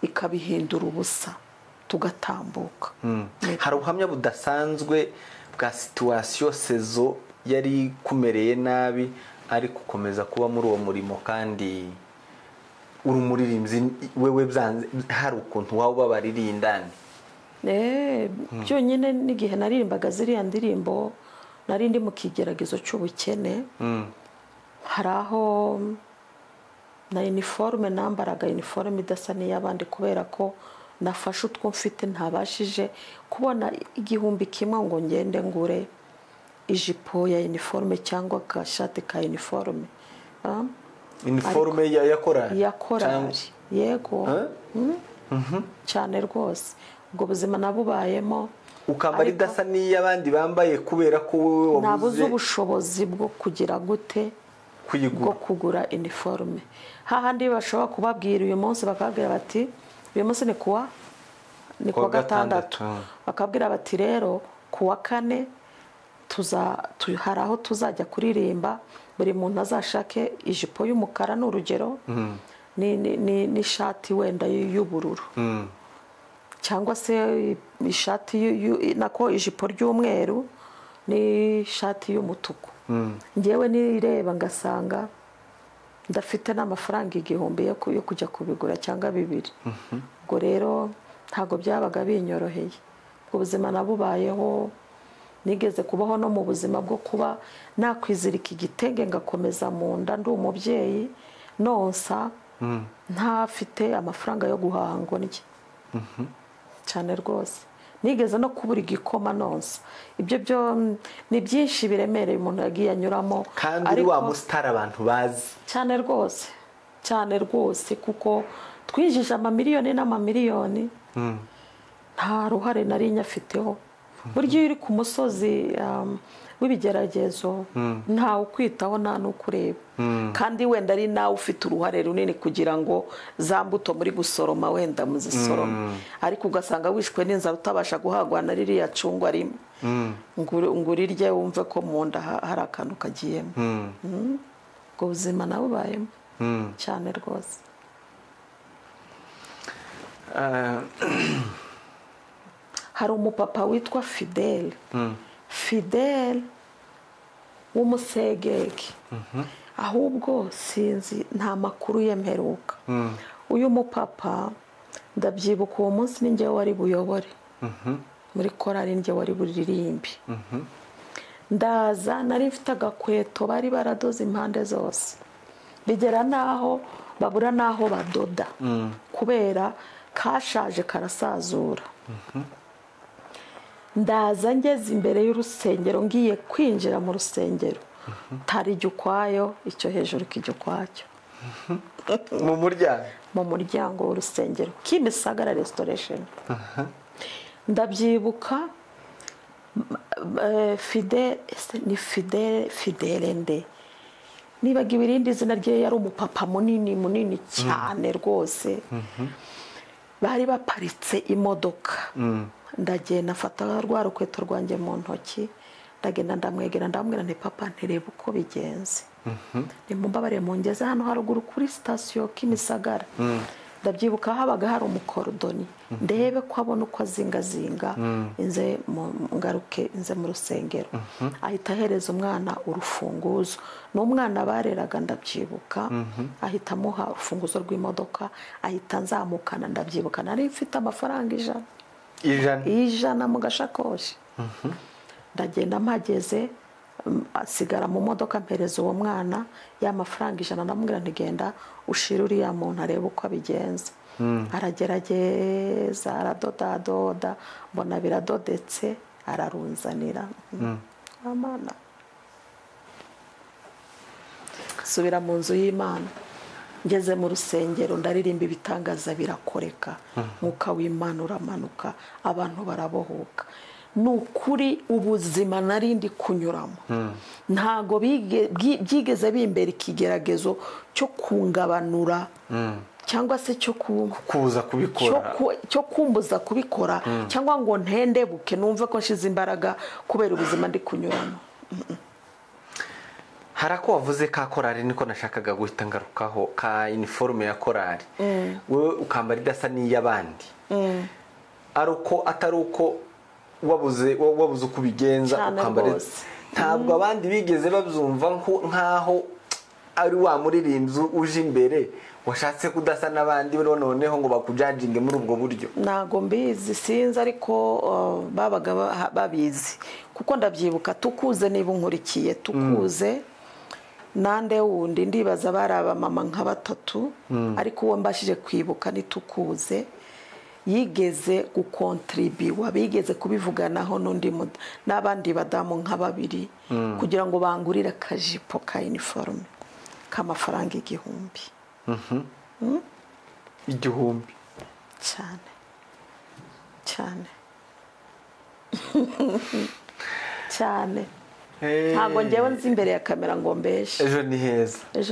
ikabihindura ubusa tugatambuka. Hari ubuhamya budasanzwe bwa situwasiyo Sezo yari kumereye nabi ariko ukomeza kuba muri uwo murimo kandi uri umuririmbyi wewe, byanze hari ukuntu waba ubabaririye indani? Byonyine n'igihe naririmbaga ziriya ndirimbo nari ndi mu kigeragezo cy'ubukene. Hari aho na uniforme nambaraga uniforme idasa n'iy'abandi kubera ko nafashe utwo mfite ntabashije kubona 1,000 ngo ngende ngure ijipo ya uniforme cyangwa akashati ka uniforme. Uniforme ya korali? Ya korali, yego. Cyane rwose. Ubwo buzima nabubayemo. Ukambara idasa n'iy'abandi bambaye kubera ko wowe wabuze? Nabuze ubushobozi bwo kugira gute bwo kugura uniforme. Hahandi bashobora kubabwira uyu munsi bakabwira bati uyu munsi ni kuwa gatandatu, bakabwira bati rero kuwa kane hari aho tuzajya kuririmba, buri muntu azashake ijipo y'umukara n'urugero n'ishati wenda y'ubururu, cyangwa se ishati nako ijipo ry'umweru n'ishati y'umutuku. Ngewe nireba ngasanga ndafite n'amafaranga 1,000 yo kujya kubigura cyangwa 2. Ubwo rero ntago byabaga binyoroheye. Ubuzima nabubayeho, nigeze kubaho no mu buzima bwo kuba nakwizirika igitenge ngakomeza mu nda ndi umubyeyi nonsa ntafite amafaranga yo guhaha ngo ndye. Cyane rwose. Nigeze no kubura igikoma nonsa. Ibyo byo ni byinshi biremereye umuntu yagiye anyuramo. Kandi wa musitari abantu bazi cyane rwose, cyane rwose, kuko twijije amamiliyoni n'amamiliyoni, nta ruhare nari nyafiteho. Buryo uri ku musozi w'ibigeragezo ntawe ukwitaho nta n'ukureba, kandi wenda ari nawe ufite uruhare runini kugira ngo za mbuto muri gusoroma wenda muzisoroma, ariko ugasanga wishwe n'inzara utabasha guhagwana ririya cungwa rimwe ngo urirye wumve ko mu nda hari akantu kagiyemo. Ubwo buzima nabubayemo cyane rwose. Hari umupapa witwa Fidele w'umusegege, ahubwo sinzi nta makuru yemperuka. Uyu mupapa ndabyibuka uwo munsi ninjye wari buyobore muri korali, ninjye wari buririmbi. Ndaza nari mfite agakweto bari baradoze impande zose, bigera naho babura naho badoda kubera kashaje karasazura. Ndaza ngeze imbere y'urusengero ngiye kwinjira mu rusengero, tari ukwayo, icyo hejuru kijya ukwacyo. Mu muryango w'urusengero Kimisagara Restoration. Ndabyibuka Fidele nde nibaga ibirindi zina rye, yari umupapa munini cyane rwose. Bari baparitse imodoka, ndagenda nafata rwa rukweto rwanjye mu ntoki, ndagenda ndamwegera ndamubwira nti papa ntireba uko bigenze, nimumbabarire mungeze hano haruguru kuri sitasiyo Kimisagara. Ndabyibuka habaga hari umukorodoni, ndebe ko abona uko azingazinga inze ngaruke inze mu rusengero. Ahita ahereza umwana urufunguzo, n'umwana bareraga ndabyibuka, ahita amuha urufunguzo rw'imodoka, ahita nzamukana. Ndabyibuka nari mfite amafaranga 100, ijana mu gashakoshi. Ndagenda mpageze asigara mu modoka mpereza uwo mwana ya mafaranga 100, ndamubwira ntigenda ushira uriya muntu areba uko abigenza. Aragerageza aradoda mbona biradodetse ararunzanira. Amana subira mu nzu y'Imana, ngeze mu rusengero ndaririmba ibitangaza birakoreka, mwuka w'Imana uramanuka, abantu barabohoka. Nukuri ubuzima narindi kunyuramo ntago byigeze bimbera ikigeragezo cyo kungabanura cyangwa se cyo kuza kubikora, cyo kumbuza kubikora cyangwa ngo ntendebuke numve ko nshize imbaraga kubera ubuzima ndi kunyuramo. Harako wavuze ka korari niko nashakaga guhita ngarukaho ka uniforme ya korari. Wewe ukambara idasa n'iy'abandi. Aruko ataruko wabuze kubigenza ukambara. Ntabwo abandi bigeze babyumva nkaho ari wa muririmbyi uje imbere washatse kudasa n'abandi noneho ngo bakujajinge muri ubwo buryo. Nago mbizi sinzi ariko babaga babizi kuko ndabyibuka tukuze niba nkurikiye tukuze nande wundi ndibaza baraba mama nka 3 ariko uwo mbashije kwibuka ni tukuze yigeze gukontribuwa bigeze kubivuganaho n'undi n'abandi badamu nka 2 kugira ngo bangurire akajipo ka uniforme k'amafaranga 1000. Igihumbi cyane ntabwo njyewe nzi imbere ya kamera ngo mbeshe. Ejo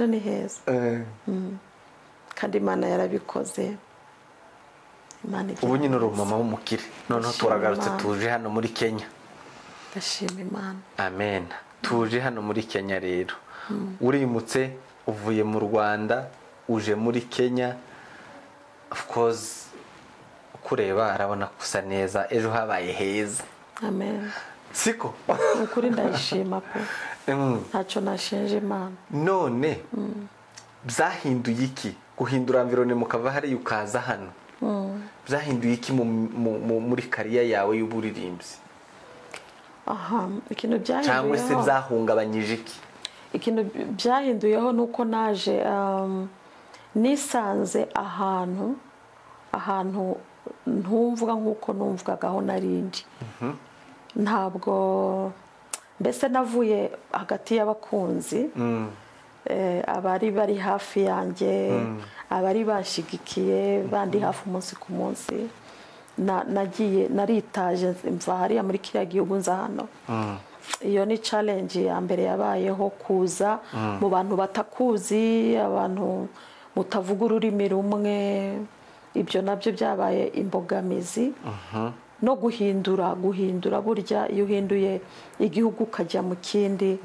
ni heza kandi Imana yarabikoze. Ubu nyine uri mama w'umukire noneho turagarutse tuje hano muri Kenya. Ndashima Imana. Amen. Tuje hano muri Kenya rero urimutse uvuye mu Rwanda uje muri Kenya, of course kureba arabona kusa neza, ejo habaye heza. Amen. Siko ukuri ndayishima pe ntacyo nashenje Imana. None byahinduye iki guhindura environment mukava hari ukaza hano? Byahinduye iki muri kariya yawe y'uburirimbyi? Ikintu byahinduye cyangwa se byahungabanyije iki? Ikintu byahinduyeho nuko naje nisanze ahantu ntumvuga nkuko numvugagaho narindi. Ntabwo mbese navuye hagati y'abakunzi abari bari hafi yanjye, abari bashigikiye bandi hafi umunsi ku munsi. Nagiye naritaje mva hariya muri kiriya gihugu nza hano. Iyo ni challenge ya mbere yabayeho kuza mu bantu batakuzi, abantu mutavuga ururimi rumwe. Ibyo nabyo byabaye imbogamizi. No guhindura burya iyo uhinduye igihugu ukajya mu kindi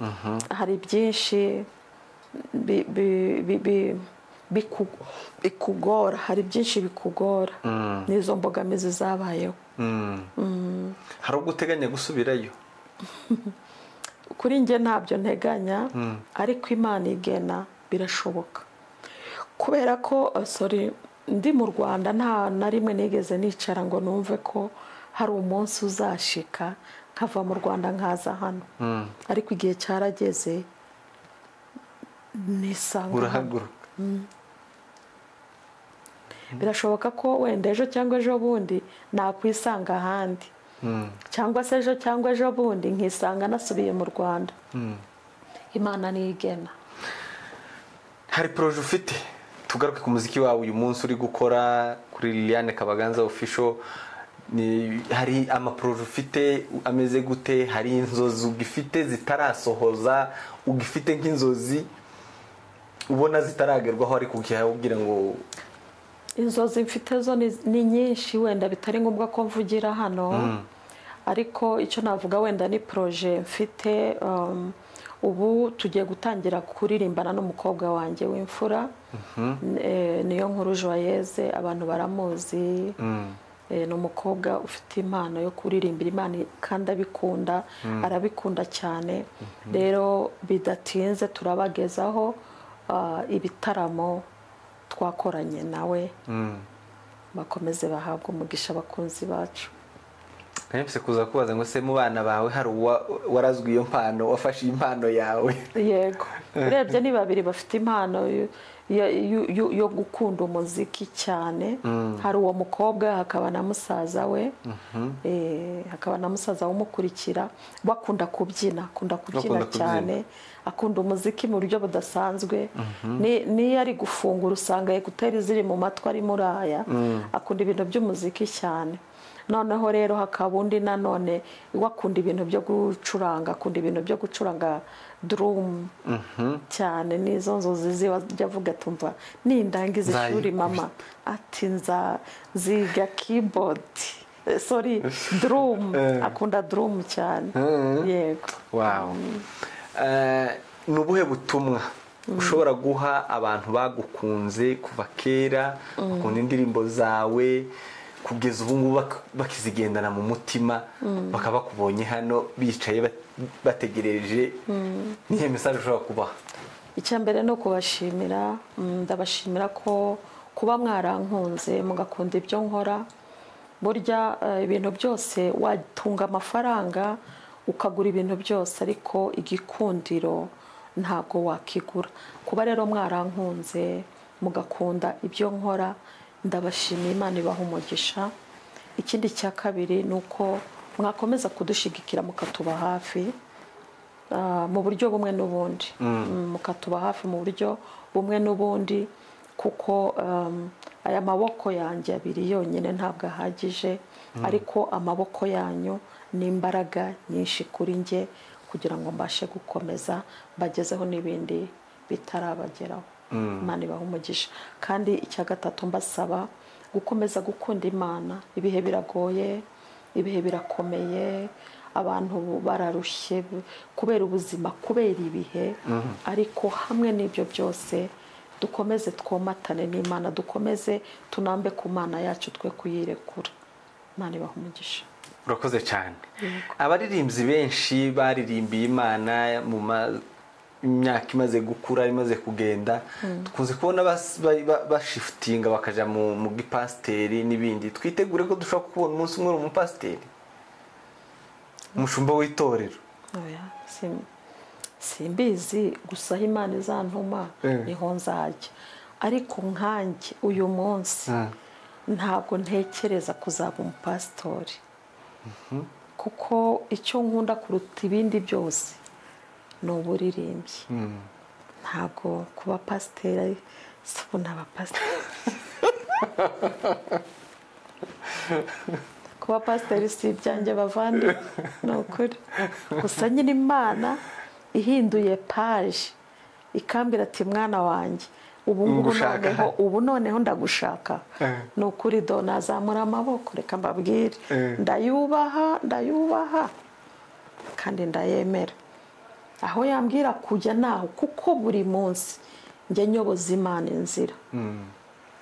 hari byinshi bikugora, hari byinshi bikugora. Nizo mbogamizi zabayeho. Hari uguteganya gusubirayo? Kuri nge ntabyo nteganya ariko Imana igena birashoboka kubera ko ndi mu Rwanda nta na rimwe nigeze nicara ngo numve ko hari umunsi uzashika nkava mu Rwanda nkaza hano. Ariko igihe cyarageze nisanga urahaguruka. Birashoboka ko wenda ejo cyangwa ejo bundi nakwisanga ahandi, cyangwa se ejo cyangwa ejo bundi nkisanga nasubiye mu Rwanda. Imana nigena. Hari projet ufite? Tugaruke ku muziki wawe uyu munsi uri gukora kuri Liliane Kabaganza official. Hari amaproje ufite ameze gute? Hari inzozi ugifite zitarasohoza, ugifite nk'inzozi ubona zitaragerwaho ariko ukihawubwira ngo inzozi mfite zo ni nyinshi wenda bitari ngombwa ko mvugira hano. Ariko icyo navuga wenda ni projet mfite. Ubu tugiye gutangira kuririmbana n'umukobwa wanjye w'imfura. Niyo nkuru Joyeuse, abantu baramuzi. Ni umukobwa ufite impano yo kuririmbira Imana kandi abikunda, arabikunda cyane. Rero bidatinze turabagezaho ibitaramo twakoranye nawe. Bakomeze bahabwa umugisha abakunzi bacu. ntibise kuza kubaza ngo se mu bana bawe hari warazwi iyo mpano wafashe impano yawe. Yego, urebye ni babiri bafite impano yo gukunda umuziki cyane. Hari uwo mukobwa, hakaba na musaza we, hakaba na musaza umukurikira, bakunda kubyina, cyane, akunda umuziki mu buryo budasanzwe. Niyo ari gufungura usanga ekuteri ziri mu matwi ari muraya, akunda ibintu by'umuziki cyane. Noneho rero hakaba undi nanone wakunda ibintu byo gucuranga, akunda ibintu byo gucuranga drum cyane. Nizo nzozi zijya avuga tumva nindangiza ishuri mama ati nziga keyboard, drum. Akunda drum cyane. Yego. Wow. Ni ubuhe butumwa ushobora guha abantu bagukunze kuva kera, bakunda indirimbo zawe kugeza ubu ngubu bakizigendana mu mutima, bakaba bakubonye hano bicaye bategereje, nihe message ushobora kubaha? Icya mbere no kubashimira, ndabashimira ko kuba mwarankunze mugakunda ibyo nkora. Burya ibintu byose watunga amafaranga ukagura ibintu byose, ariko igikundiro ntabwo wakigura. Kuba rero mwarankunze mugakunda ibyo nkora, ndabashimiye, Imana ibaha umugisha. Ikindi cya kabiri ni uko mwakomeza kudushigikira mukatuba hafi mu buryo bumwe n'ubundi, mukatuba hafi mu buryo bumwe n'ubundi, kuko aya maboko yanjye abiri yonyine ntabwo ahagije, ariko amaboko yanyu ni imbaraga nyinshi kuri njye, kugira ngo mbashe gukomeza bagezeho n'ibindi bitarabageraho. Imana ibaha umugisha. Kandi icya gatatu mbasaba gukomeza gukunda Imana. Ibihe biragoye, ibihe birakomeye, abantu bararushye kubera ubuzima, kubera ibihe, ariko hamwe n'ibyo byose dukomeze twomatane n'Imana, dukomeze tunambe ku Mana yacu, twe kuyirekura. Imana ibaha umugisha. Urakoze cyane. Abaririmbyi benshi baririmbiye Imana mu imyaka imaze gukura, imaze kugenda, tukunze kubona bashifutinga bakaja mu gipasiteri n'ibindi. Twitegure ko dushobora kubona umunsi umwe mu pasiteri, umushumba w'itorero. Simbizi, gusa Imana izantuma niho nzajya. Ariko nkanjye uyu munsi ntabwo ntekereza kuzaba umupasitori, kuko icyo nkunda kuruta ibindi byose ni uburirimbyi. Ntabwo kuba pasiteri, siko naba pasiteri. Kuba pasiteri si ibyanjye bavandi, ni ukuri. Gusa nyine Imana ihinduye paje ikambira ati mwana wanjye, ubu noneho ndagushaka. Ni ukuri do nazamura amaboko, reka mbabwire, ndayubaha kandi ndayemera. Aho yambwira kujya naho, kuko buri munsi njye nyoboza Imana inzira.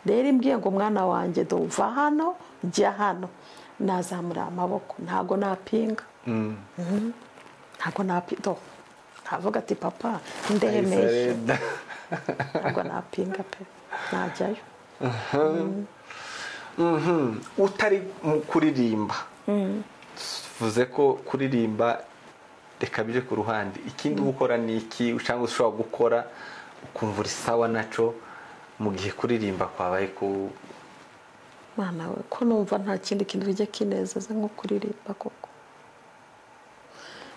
Rero imbwiye ngo mwana wanjye do uva hano jya hano, nazamura amaboko, ntago napinga. Ntago napinga, ntavuga ati papa ndemeje, ntago napinga pe, najyayo. Utari kuririmba, tuvuze ko kuririmba reka bije ku ruhande, ikindi gukora ni iki cyangwa ushobora gukora ukumva uri sawa naco mu gihe kuririmba kwabaye ku Mana we, ko numva nta kindi kintu kijya kinezeza nko kuririmba koko.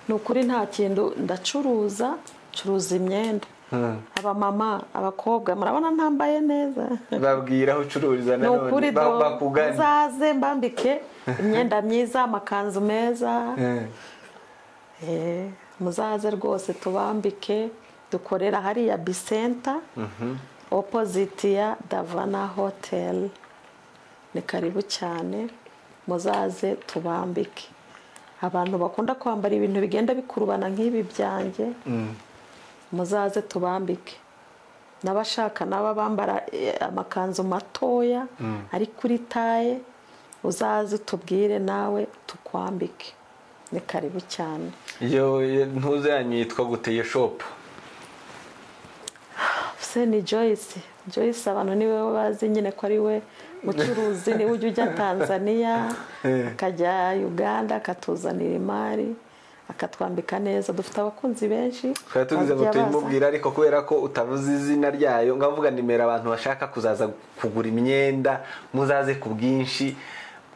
Ni ukuri nta kintu. Ndacuruza imyenda. Aba mama, abakobwa murabona ntambaye neza, babwira aho ucururiza nanone bakugana, muzaze mbambike imyenda myiza, amakanzu meza. Muzaze rwose tubambike. Dukorera hariya Bicenta, opposite ya Davana Hotel. Ni karibu cyane, muzaze tubambike. Abantu bakunda kwambara ibintu bigenda bikurubana nk'ibi byanjye, muzaze tubambike. N'abashaka naba bambara amakanzu matoya ari kuri taye, uzaze tubwire nawe tukwambike. Ni karibu cyane. Iyo ntuze yanyu yitwa gute iyo shop? Ni Joyce. Abantu niwe bazi nyine ko ari we mucuruzi niwe ujya Tanzania akajya Uganda akatuzanira imari akatwambika neza. Dufite abakunzi benshi twari tugize ngo tuyimubwira, ariko kubera ko utavuze izina ryayo ngavuga nimero abantu bashaka kuzaza kugura imyenda muzaze ku bwinshi.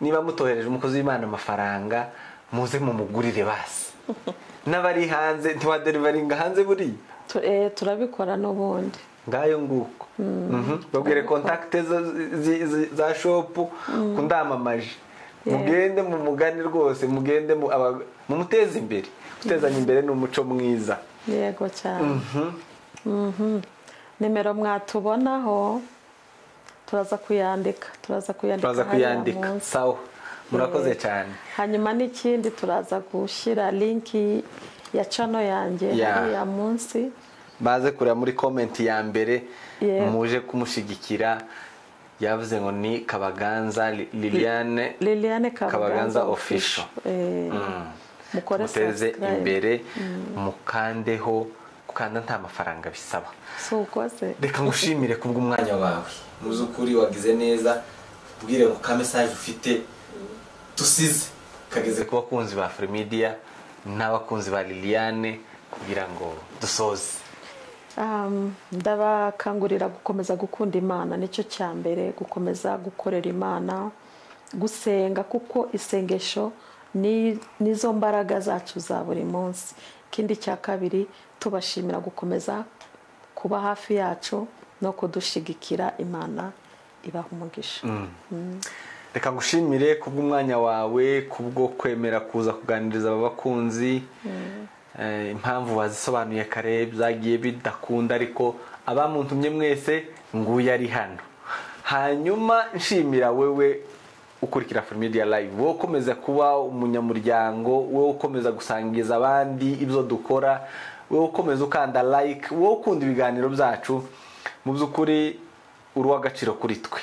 Niba mutohereje umukozi w'Imana amafaranga muze mumugurire basi. N'abari hanze ntiwaderivaringa hanze buri turabikora n'ubundi ngayo nguko. Babwire kontakte za shop kundamamaje, mugende mu mugani rwose, mugende mumuteze imbere. Gutezanya imbere ni umuco mwiza. Yego cyane. Nimero mwatubonaho turaza kuyandika sawa. Murakoze cyane. Hanyuma n'ikindi turaza gushyira linki ya channel yanjye ya munsi, baze kureba muri comment ya mbere muje kumushigikira. Yavuze ngo ni Kabaganza Liliane Kabaganza official. Muteze imbere mukandeho, gukanda nta mafaranga bisaba. Reka ngushimire kubw'umwanya wawe, muzukuri wagize neza. Ubwire ngo ka message ufite tusize kageze ku bakunzi ba Free Media n'abakunzi ba Liliane kugira ngo dusoze. Ndabakangurira gukomeza gukunda Imana, nicyo cya mbere, gukomeza gukorera Imana, gusenga, kuko isengesho nizo mbaraga zacu za buri munsi. Ikindi cya kabiri, tubashimira gukomeza kuba hafi yacu no kudushigikira. Imana ibaha umugisha. Reka ngushimire kubw'umwanya wawe, kubwo kwemera kuza kuganiriza aba bakunzi. Impamvu wazisobanuye kare byagiye bidakunda, ariko abamuntumye mwese nguye ari hano. Hanyuma nshimira wewe ukurikira Free Media Live, wowe ukomeza kuba umunyamuryango, wowe ukomeza gusangiza abandi ibyo dukora, wowe ukomeza ukanda like, wowe ukunda ibiganiro byacu. Mu by'ukuri uri w'agaciro kuri twe.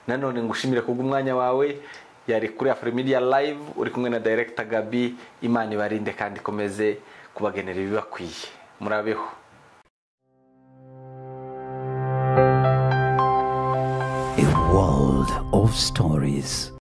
Nanone ngushimire kubw'umwanya wawe. Yari kuri Free Media Live, uri kumwe na Director Gabi. Imana ibarinde kandi ikomeze kubagenera ibibakwiye. Murabeho. A world of stories.